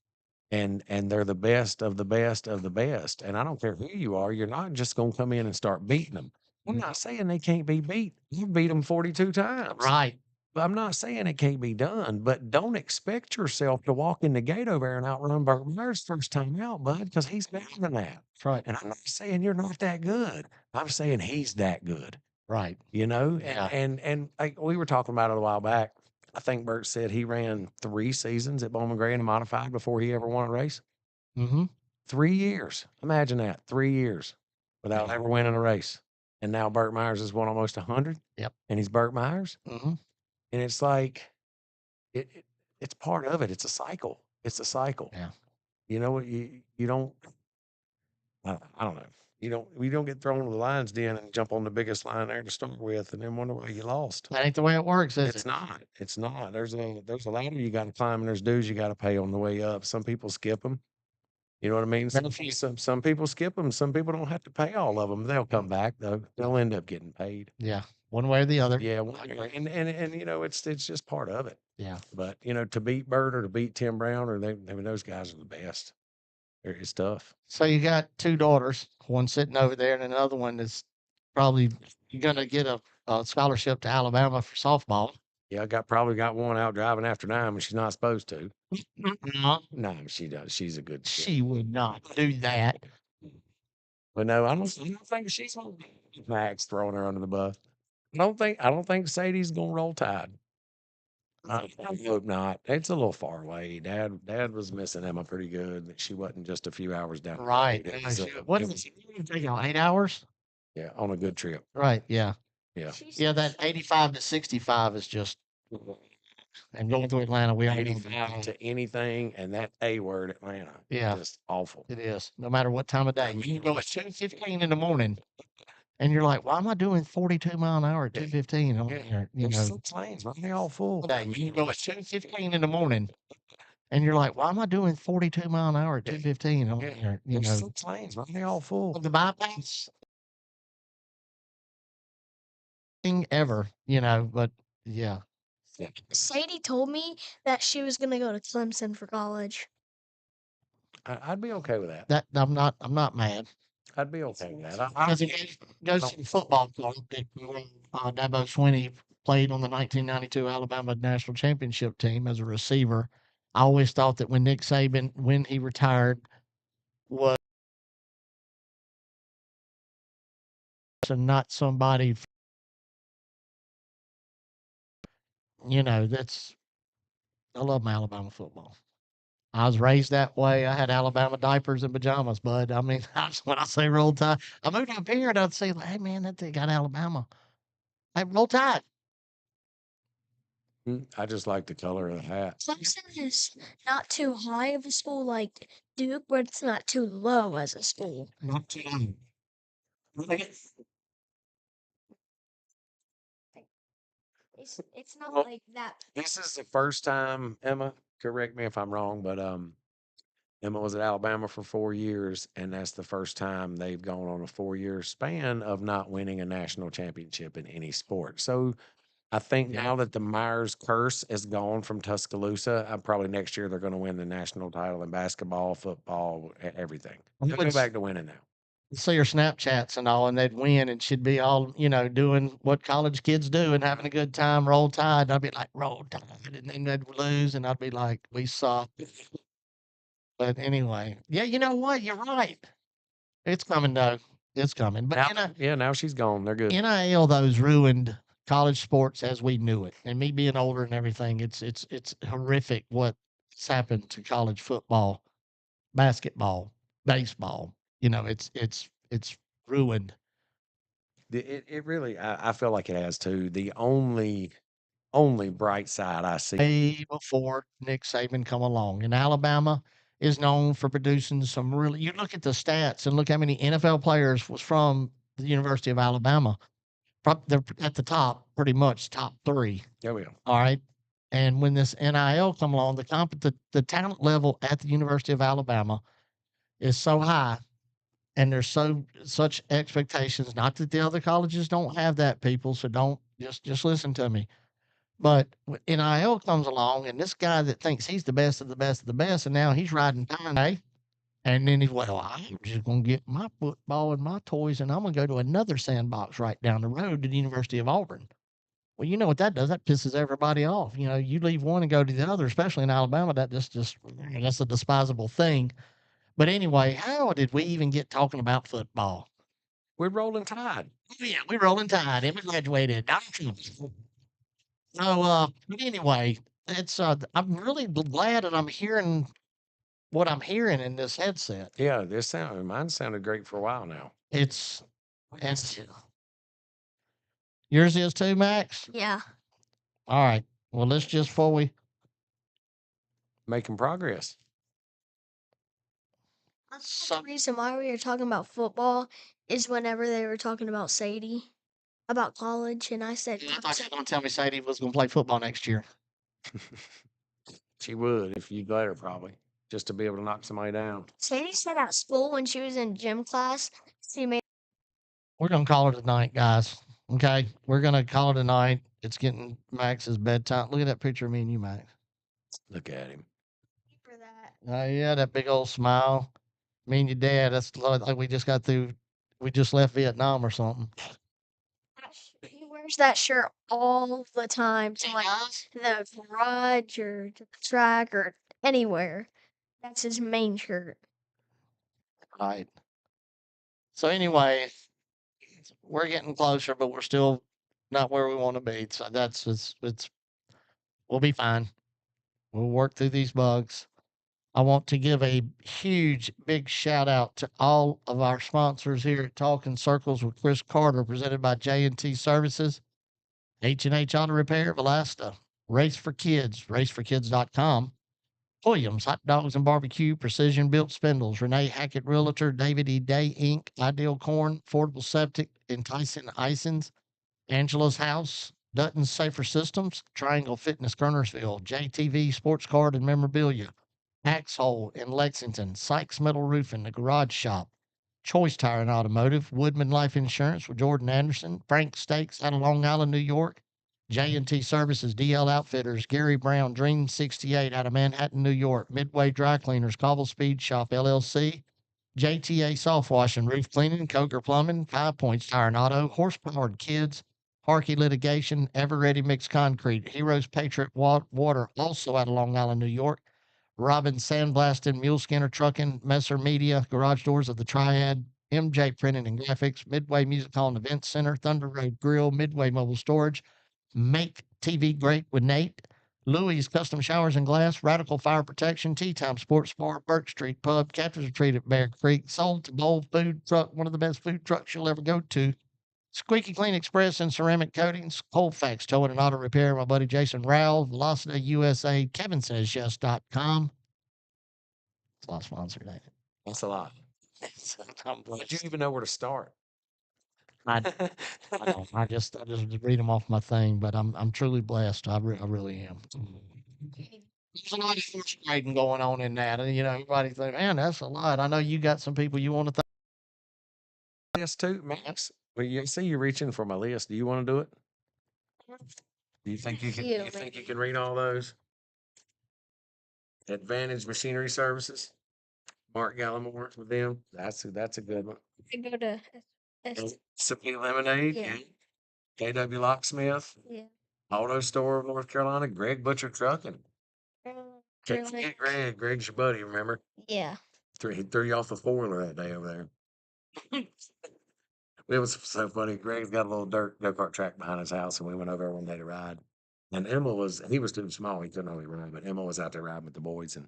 and they're the best of the best of the best. And I don't care who you are, you're not just going to come in and start beating them. I'm not saying they can't be beat. You beat them 42 times. Right. But I'm not saying it can't be done, but don't expect yourself to walk in the gate over there and outrun Burt Myers first time out, bud, because he's better than that. That's right. And I'm not saying you're not that good. I'm saying he's that good. Right. You know, Yeah. and like we were talking about it a while back. I think Burt said he ran 3 seasons at Bowman Gray in a modified before he ever won a race. Mm-hmm. 3 years. Imagine that. 3 years without ever winning a race. And now Burt Myers has won almost 100. Yep. And he's Burt Myers. Mm-hmm. And it's like, it's part of it. It's a cycle. It's a cycle. Yeah. You know what? You don't. I don't know. You don't get thrown to the lion's den and jump on the biggest lion there to start with, and then wonder why you lost. That ain't the way it works, is It's it? not. It's not. There's a ladder you got to climb, and there's dues you got to pay on the way up. Some people skip them. You know what I mean? Some people skip them. Some people don't have to pay all of them. They'll come back though. They'll end up getting paid. Yeah. One way or the other. Yeah. And you know, it's just part of it. Yeah. But you know, to beat Bird or to beat Tim Brown or I mean, those guys are the best. It's tough. So you got 2 daughters, one sitting over there, and another one that's probably gonna get a scholarship to Alabama for softball. Yeah, probably got one out driving after 9 when she's not supposed to. No, No, she does. She's a good kid. she would not do that. But no, I don't think she's gonna be Max throwing her under the bus. I don't think Sadie's gonna roll Tide. I hope not. It's a little far away. Dad was missing Emma pretty good. She wasn't just a few hours down the Right. road. It Yeah, was, what it did was- it take y'all 8 hours? yeah, on a good trip. Right. Yeah. Yeah. Yeah. That 85 to 65 is just, and going through Atlanta, we all know 85 to anything, and that A word, Atlanta. Yeah. Just awful. it is. No matter what time of day, you can go at 2:15 in the morning, and you're like, "Why am I doing 42 mile an hour at 2:15?" I'm here, you There's know. 6 lanes, man. They all full. Day, you can go at 2:15 in the morning, and you're like, "Why am I doing 42 mile an hour at 2:15?" I'm here, you There's know. 6 lanes, man. They all full. The bypass thing ever, you know. But yeah, Sadie told me that she was gonna go to Clemson for college. I'd be okay with that. that I'm not mad. I'd be okay with that. Because it goes to the football club that Dabo Swinney played on the 1992 Alabama national championship team as a receiver. I always thought that when Nick Saban, when he retired, was not somebody, you know, I love my Alabama football. I was raised that way. I had Alabama diapers and pajamas, bud. I mean, when I say roll tide, I moved up here and I'd say, hey, man, that thing got Alabama. Hey, roll tide. I just like the color of the hat. Clemson is not too high of a school like Duke, but it's not too low as a school. Not too long. It's not Well, like that. this is the first time, Emma, correct me if I'm wrong, but Emma was at Alabama for 4 years, and that's the first time they've gone on a 4 year span of not winning a national championship in any sport. So I think now that the Myers curse is gone from Tuscaloosa, probably next year they're going to win the national title in basketball, football, everything. They'll go back to winning now. See her Snapchats and all, and they'd win, and she'd be all, doing what college kids do and having a good time, roll tide. And I'd be like, roll tide. And then they'd lose, and I'd be like, we suck. But anyway, yeah, you know what? You're right. It's coming, though. It's coming. But, Now she's gone. They're good. NIL, though's ruined college sports as we knew it. And me being older and everything, it's horrific what's happened to college football, basketball, baseball. It's ruined. It really, I feel like it has too. The only bright side I see. Way before Nick Saban come along. And Alabama is known for producing some really. You look at the stats and look how many NFL players was from the University of Alabama. They're at the top, pretty much top three. There we go. All right. And when this NIL come along, the talent level at the University of Alabama is so high, and there's such expectations. Not that the other colleges don't have that, people. So don't just listen to me. But NIL comes along, and this guy that thinks he's the best of the best of the best, and now he's riding Kanye, and then he's, well, I'm just going to get my football and my toys, and I'm going to go to another sandbox right down the road to the University of Auburn. Well, you know what that does? That pisses everybody off. You leave one and go to the other, especially in Alabama. That just that's a despisable thing. But anyway, how did we even get talking about football? We're rolling tide. Oh, yeah, we're rolling tide. And we graduated. So, but anyway, I'm really glad that I'm hearing what I'm hearing in this headset. Yeah, mine sounded great for a while now. It's yours is too, Max? Yeah. All right. Well, let's just before we Making progress. The reason why we were talking about football is whenever they were talking about Sadie, about college, and I said, I thought you were going to tell me Sadie was going to play football next year. She would if you'd let her, probably, just to be able to knock somebody down. Sadie said at school when she was in gym class, she made. We're going to call it a night, guys. Okay? We're going to call it a night. It's getting Max's bedtime. Look at that picture of me and you, Max. Look at him. For that. Oh, yeah, that big old smile. Me and your dad, that's like we just left Vietnam or something. He wears that shirt all the time to like the garage or to the track or anywhere. That's his main shirt. Right. So anyway, we're getting closer, but we're still not where we want to be. So we'll be fine. We'll work through these bugs. I want to give a huge, big shout out to all of our sponsors here at Talking Circles with Chris Carter, presented by J&T Services, H&H Auto Repair, Velasta, Race for Kids, raceforkids.com, Williams Hot Dogs and Barbecue, Precision Built Spindles, Renee Hackett Realtor, David E. Day Inc., Ideal Corn, Affordable Septic, Enticing Isons, Angela's House, Dutton's Safer Systems, Triangle Fitness Kernersville, JTV Sports Card and Memorabilia, Axhole in Lexington, Sykes Metal Roofing, The Garage Shop, Choice Tire and Automotive, Woodman Life Insurance with Jordan Anderson, Frank Steaks out of Long Island, New York, J&T Services, DL Outfitters, Gary Brown, Dream 68 out of Manhattan, New York, Midway Dry Cleaners, Cobble Speed Shop, LLC, JTA Soft Wash and Roof Cleaning, Coker Plumbing, 5 Points Tire and Auto, Horsepowered Kids, Harkey Litigation, Ever Ready Mixed Concrete, Heroes Patriot Water, also out of Long Island, New York, Robin Sandblasting, Mule Skinner Trucking, Messer Media, Garage Doors of the Triad, MJ Printing and Graphics, Midway Music Hall and Event Center, Thunder Road Grill, Midway Mobile Storage, Make TV Great with Nate, Louis Custom Showers and Glass, Radical Fire Protection, Tea Time Sports Bar, Burke Street Pub, Captain's Retreat at Bear Creek, Soul to Bowl Food Truck, one of the best food trucks you'll ever go to. Squeaky Clean Express and Ceramic Coatings, Colfax Towing and Auto Repair, my buddy Jason Rowell, Velocity USA, KevinSaysYes.com. It's a lot sponsored, ain't it? That's a lot. I'm How'd you blessed. even know where to start? I, I just read them off my thing, but I'm truly blessed. I really am. There's a lot of frustrating going on in that, and everybody think, man, that's a lot. I know you got some people you want to thank. List too, Max. Well, you see you reaching for my list. Do you want to do it? Do you think you can? Few, You think you maybe. can read all those? Advantage Machinery Services, Mark Gallimore with them. That's a good one. I go to S. Recipe Lemonade, Yeah. KW Locksmith, Yeah. Auto Store of North Carolina, Greg Butcher Trucking. Can't Carolina. forget Greg. Greg's your buddy, remember? Yeah. He threw you off the four-wheeler that day over there. It was so funny. Greg's got a little dirt go-kart track behind his house, and we went over there one day to ride. And he was too small. He couldn't really ride, but Emma was out there riding with the boys, and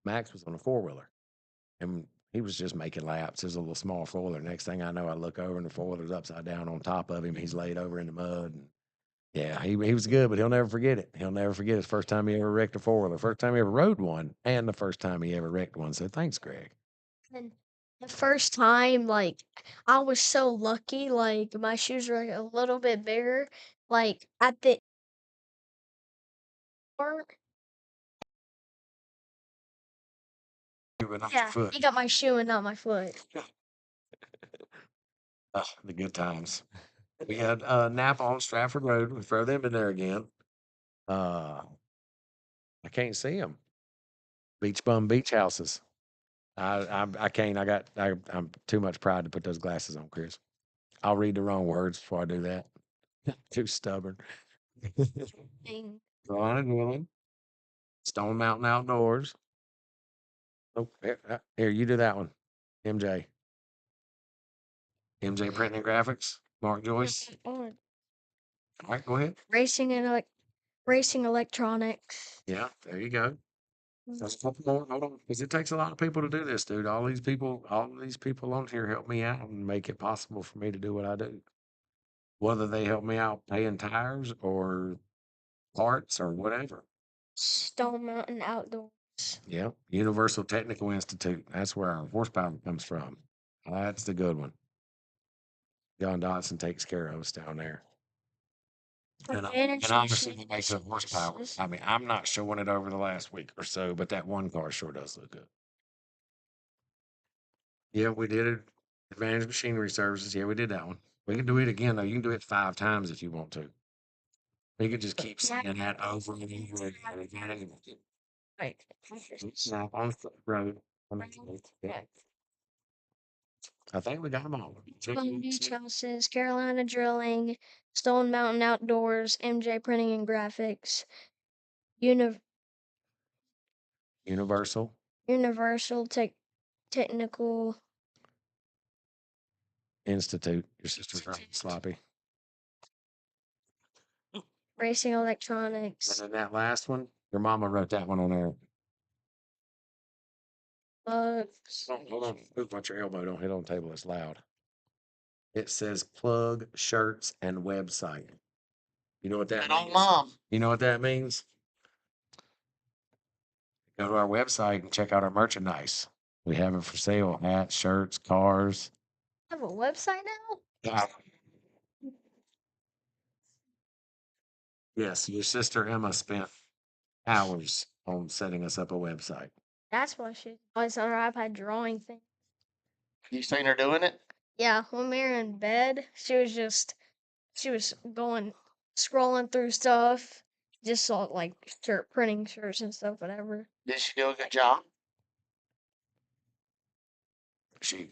Max was on a four-wheeler, and he was just making laps. It was a little small four-wheeler. Next thing I know, I look over, and the four-wheeler's upside down on top of him. He's laid over in the mud. And yeah, he was good, but he'll never forget it. He'll never forget his first time he ever wrecked a four-wheeler, first time he ever rode one, and the first time he ever wrecked one. So thanks, Greg. And the first time, like, I was so lucky. Like, my shoes were like, a little bit bigger. Like, at the airport. But not your Yeah, foot. he got my shoe and not my foot. The good times. We had Napa on Stratford Road. We throw them in there again. I can't see them. Beach bum beach houses. I can't. I'm too much pride to put those glasses on, Chris. I'll read the wrong words before I do that. Too stubborn. Thing. Carolina Dwelling, Stone Mountain Outdoors. Oh, here, you do that one. MJ. MJ Printing and Graphics. Mark Joyce. On. All right, go ahead. Racing electronics. Yeah, there you go. There's a couple more. Hold on, because it takes a lot of people to do this, dude. All these people on here help me out and make it possible for me to do what I do. Whether they help me out paying tires or parts or whatever. Stone Mountain Outdoors. Yeah, Universal Technical Institute. That's where our horsepower comes from. That's the good one. John Dodson takes care of us down there. And obviously they make good horsepower. I mean, I'm not showing it over the last week or so, but that one car sure does look good. Yeah, we did it. Advantage Machinery Services. Yeah, we did that one. We can do it again though. You can do it 5 times if you want to. We could just keep saying that over and over again. Right. Snap on the road. Yeah. I think we got them all. Palm Beach Houses, Carolina Drilling, Stone Mountain Outdoors, MJ Printing and Graphics, Universal. Universal Technical Institute. Your sister's right, sloppy. Racing Electronics, And then that last one, your mama wrote that one on there. Hold on. Oop, watch your elbow. Don't hit on the table. It's loud. It says plug shirts and website. You know what that means? Mom. You know what that means? Go to our website and check out our merchandise. We have it for sale. Hats, shirts, cars. have a website now? Yeah. Yes, your sister Emma spent hours on setting us up a website. That's why she's always on her iPad drawing things. You seen her doing it? Yeah, when we were in bed, she was going scrolling through stuff. Just saw like printing shirts and stuff, whatever. Did she do a good job?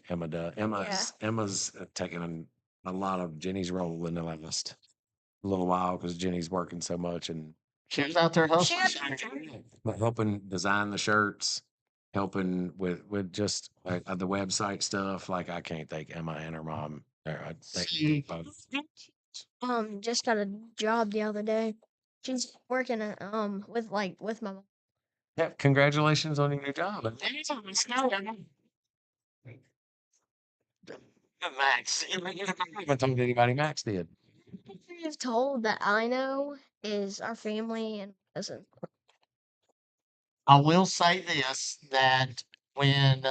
Emma does. Emma's taking a lot of Jenny's role in the last little while because Jenny's working so much and She was out there hustling. helping design the shirts, helping with just the website stuff. Like I can't thank Emma and her mom. I thank both. Just got a job the other day. She's working with with my mom. Yeah, congratulations on your new job. Max, I haven't told anybody Max did. You've told that I know is our family and cousin. I will say this, that when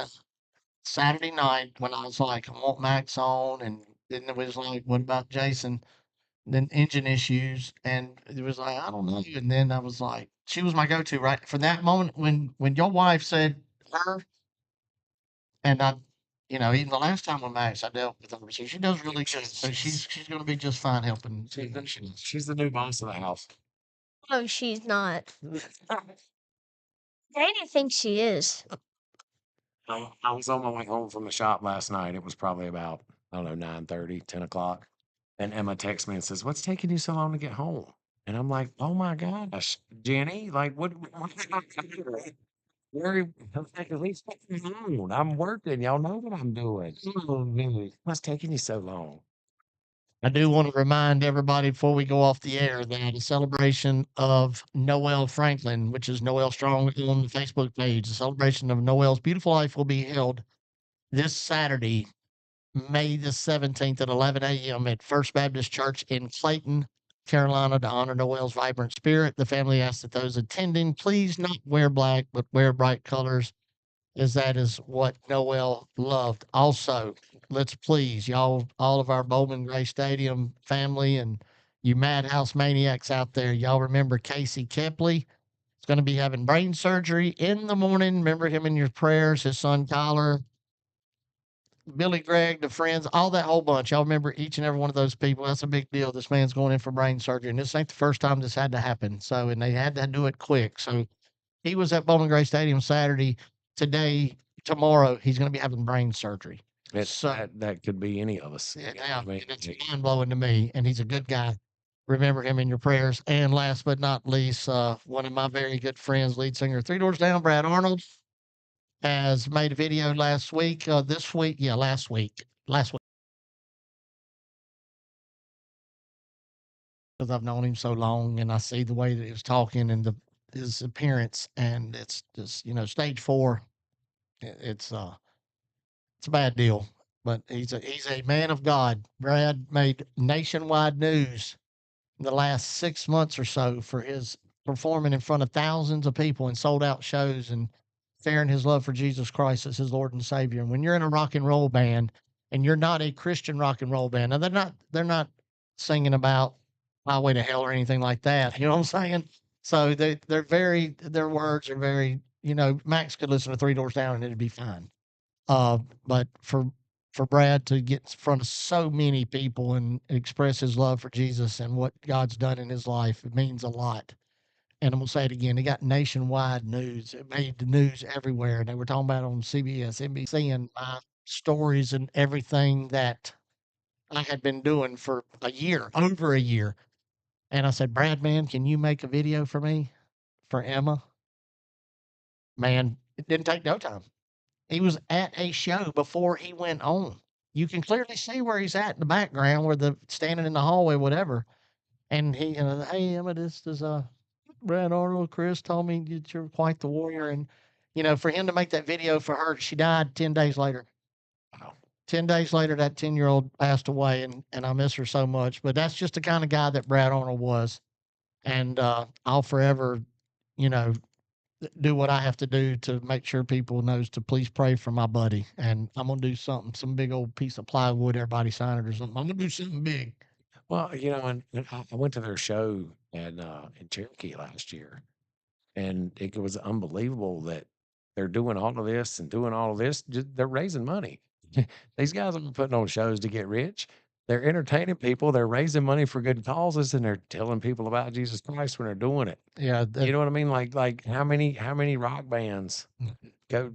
Saturday night, when I was like, I want Max on, and then it was like, what about Jason? Then engine issues, and it was like, I don't know. And then I was like, she was my go-to, right? For that moment when your wife said her, and I, even the last time with Max, I dealt with her, so she does really good. So she's gonna be just fine helping. She's the new boss of the house. No, she's not. Danny thinks she is. I was on my way home from the shop last night. It was probably about, I don't know, 9:30, 10 o'clock. And Emma texts me and says, "What's taking you so long to get home?" And I'm like, "Oh my gosh, Jenny, like what where at least take me home. I'm working. Y'all know what I'm doing. What's taking you so long?" I do want to remind everybody before we go off the air that a celebration of Noel Franklin, which is Noel Strong on the Facebook page, the celebration of Noel's beautiful life will be held this Saturday, May the 17th at 11 a.m. at First Baptist Church in Clayton, Carolina, to honor Noel's vibrant spirit. The family asks that those attending please not wear black, but wear bright colors, as that is what Noel loved. Also, let's please, y'all, all of our Bowman Gray Stadium family and you Madhouse maniacs out there, y'all remember Casey Kepley. He's going to be having brain surgery in the morning. Remember him in your prayers, his son Tyler, Billy Gregg, the friends, all that whole bunch. Y'all remember each and every one of those people. That's a big deal. This man's going in for brain surgery, and this ain't the first time this had to happen. So, and they had to do it quick. So, he was at Bowman Gray Stadium Saturday. Today, tomorrow, he's going to be having brain surgery. So, That could be any of us. yeah, it's mind blowing to me, and he's a good guy. Remember him in your prayers. And last but not least, one of my very good friends, lead singer, Three Doors Down, Brad Arnold, has made a video last week. Last week, because I've known him so long, and I see the way that he was talking and his appearance, and it's just stage 4. It's a bad deal, but he's a man of God. Brad made nationwide news in the last 6 months or so for his performing in front of thousands of people in sold out shows and sharing his love for Jesus Christ as his Lord and Savior. And when you're in a rock and roll band and you're not a Christian rock and roll band, now they're not singing about Highway to Hell or anything like that. You know what I'm saying? So their words are very, Max could listen to Three Doors Down and it'd be fine. But for Brad to get in front of so many people and express his love for Jesus and what God's done in his life, it means a lot. And I'm gonna say it again, he got nationwide news. It made the news everywhere. And they were talking about it on CBS, NBC, and my stories and everything that I had been doing for a year, over a year. And I said, Brad, man, can you make a video for me for Emma? Man, it didn't take no time. He was at a show before he went on. You can clearly see where he's at in the background, where the standing in the hallway, whatever. And he, hey Emma, this is Brad Arnold. Chris told me that you're quite the warrior, and for him to make that video for her, she died 10 days later. Wow. 10 days later, that 10-year-old passed away, and I miss her so much. But that's just the kind of guy that Brad Arnold was, and I'll forever, you know, do what I have to do to make sure people knows to please pray for my buddy. And I'm gonna do something, some big old piece of plywood, everybody sign it or something. I'm gonna do something big. Well, and I went to their show in Cherokee last year, and it was unbelievable that they're doing all of this and doing all of this. They're raising money. These guys aren't putting on shows to get rich. They're entertaining people. They're raising money for good causes, and they're telling people about Jesus Christ when they're doing it. Yeah, You know what I mean? Like how many rock bands go?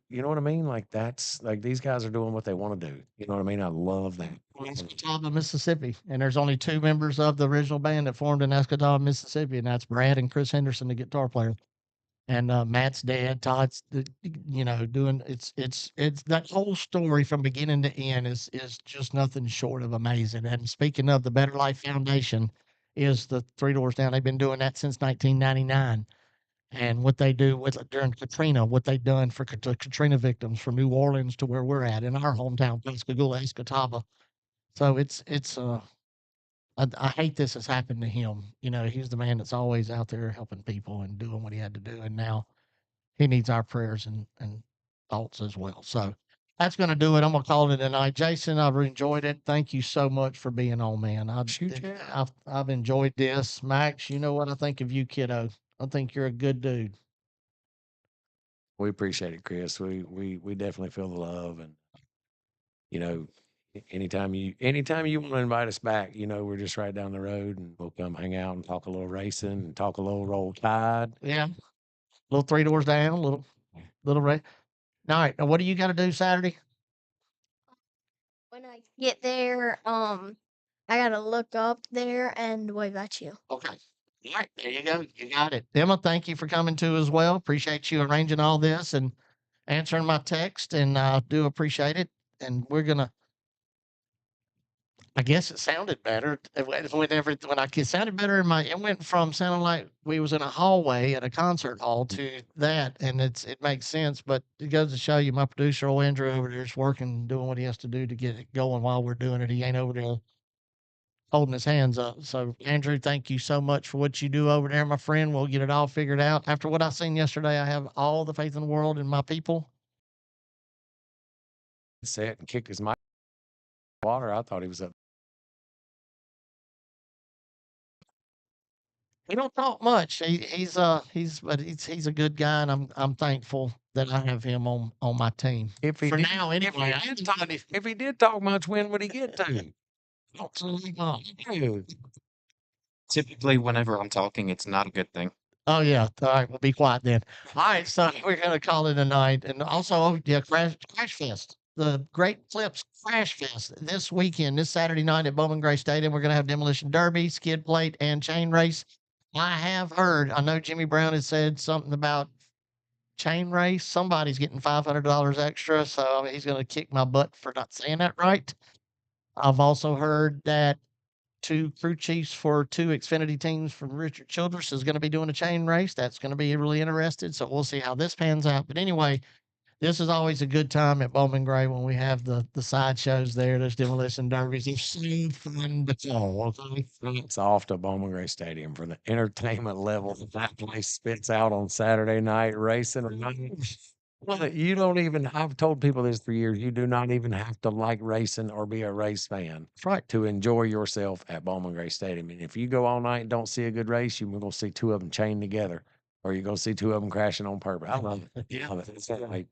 You know what I mean? Like that's like these guys are doing what they want to do. You know what I mean? I love that. Escatawba, Mississippi, and there's only 2 members of the original band that formed in Escatawba, Mississippi, and that's Brad and Chris Henderson, the guitar player. And Matt's dad, Todd's, doing it's that whole story from beginning to end is just nothing short of amazing. And speaking of the Better Life Foundation, is the Three Doors Down. They've been doing that since 1999. And what they do with during Katrina, what they've done for Katrina victims from New Orleans to where we're at in our hometown, Pascagoula, Escataba. So I hate this has happened to him. You know, he's the man that's always out there helping people and doing what he had to do. And now he needs our prayers and thoughts as well. So that's going to do it. I'm going to call it a night. Jason, I've enjoyed it. Thank you so much for being on, man. Shoot, yeah. I've enjoyed this. Max, you know what I think of you, kiddo. I think you're a good dude. We appreciate it, Chris. We definitely feel the love, and you know, anytime you want to invite us back, you know, we're just right down the road, and we'll come hang out and talk a little racing and talk a little roll tide. Yeah. Little Three Doors Down, little Ray. All right. Now, what do you got to do Saturday? When I get there, I gotta look up there and wave at you. Okay. All right. There you go. You got it. Emma, thank you for coming too as well. Appreciate you arranging all this and answering my text, and do appreciate it. And we're gonna. I guess it sounded better when it sounded better in my. It went from sounding like we was in a hallway at a concert hall to that, and it makes sense. But it goes to show you, my producer, old Andrew over there, is working, doing what he has to do to get it going while we're doing it. He ain't over there holding his hands up. So, Andrew, thank you so much for what you do over there, my friend. We'll get it all figured out. After what I seen yesterday, I have all the faith in the world in my people. Sat and kicked his mic in the water. I thought he was up. He don't talk much. He's a good guy, and I'm thankful that I have him on my team. If he For did, now, anyway. if he did talk much, when would he get to? Absolutely not. Dude, Typically, whenever I'm talking, it's not a good thing. Oh yeah. All right, we'll be quiet then. All right, so we're gonna call it a night, and also, oh, yeah, Crash Fest, the Great Clips Crash Fest this weekend, this Saturday night at Bowman Gray Stadium. We're gonna have demolition derby, skid plate, and chain race. I have heard. I know Jimmy Brown has said something about chain race. Somebody's getting $500 extra, so he's gonna kick my butt for not saying that right. I've also heard that two crew chiefs for two Xfinity teams from Richard Childress is going to be doing a chain race. That's going to be really interested. So we'll see how this pans out. But anyway, this is always a good time at Bowman Gray when we have the side shows there. There's demolition derbies. It's so fun to call. Okay. it's off to Bowman Gray Stadium for the entertainment level that place spits out on Saturday night racing. Well, you don't even, I've told people this for years, you do not even have to like racing or be a race fan That's right. to enjoy yourself at Bowman Gray Stadium. And if you go all night and don't see a good race, you're going to see two of them chained together, or you're going to see two of them crashing on purpose. I love it. Yeah. Love it. It's like,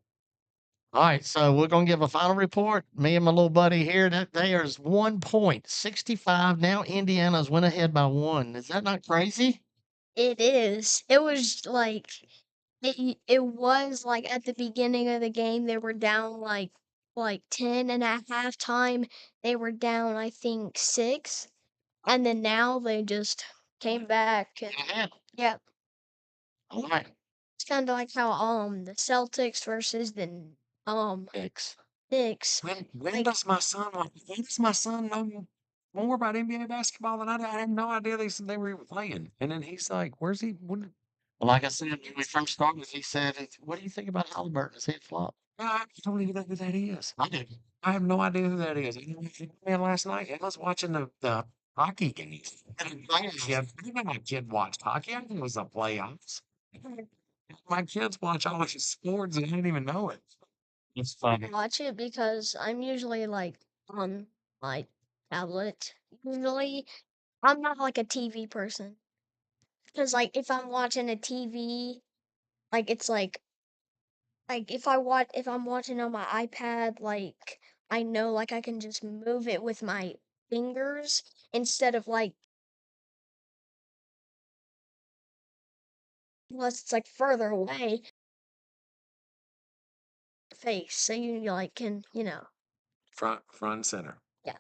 All right, so we're gonna give a final report. Me and my little buddy here, that there's 1.65 now. Indiana's went ahead by one. Is that not crazy? It is. It was like it was like at the beginning of the game they were down like 10 and at halftime they were down I think 6 and then now they just came back and Yeah. yeah, All right. it's kind of like how the Celtics versus the X. Knicks. when Like does my son know more about NBA basketball than I did? I had no idea they were even playing. And then he's like, "Where's he? What, Well, like I said, when we first started, he said, "What do you think about Halliburton? Is he a flop?" I don't even know who that is. I did. I have no idea who that is. You know, man, last night I was watching the hockey games. And my kid watched hockey. I think it was the playoffs. My kids watch all these sports and I didn't even know it. It's funny. watch it because I'm usually like on my tablet. Usually I'm not like a TV person. Because like if I'm watching a TV, like it's like if I'm watching on my iPad, like I know like I can just move it with my fingers instead of like unless it's like further away face. So you like can, Front and center. yeah.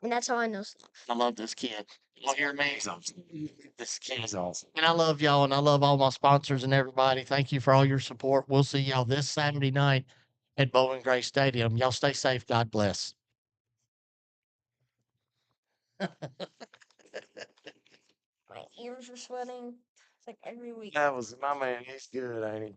And that's how I know stuff. I love this kid. You hear me? He's awesome. This kid. He's awesome. And I love y'all, and I love all my sponsors and everybody. Thank you for all your support. We'll see y'all this Saturday night at Bowling Gray Stadium. Y'all stay safe. God bless. ears are sweating. It's like every week. That was my man. He's good, ain't he?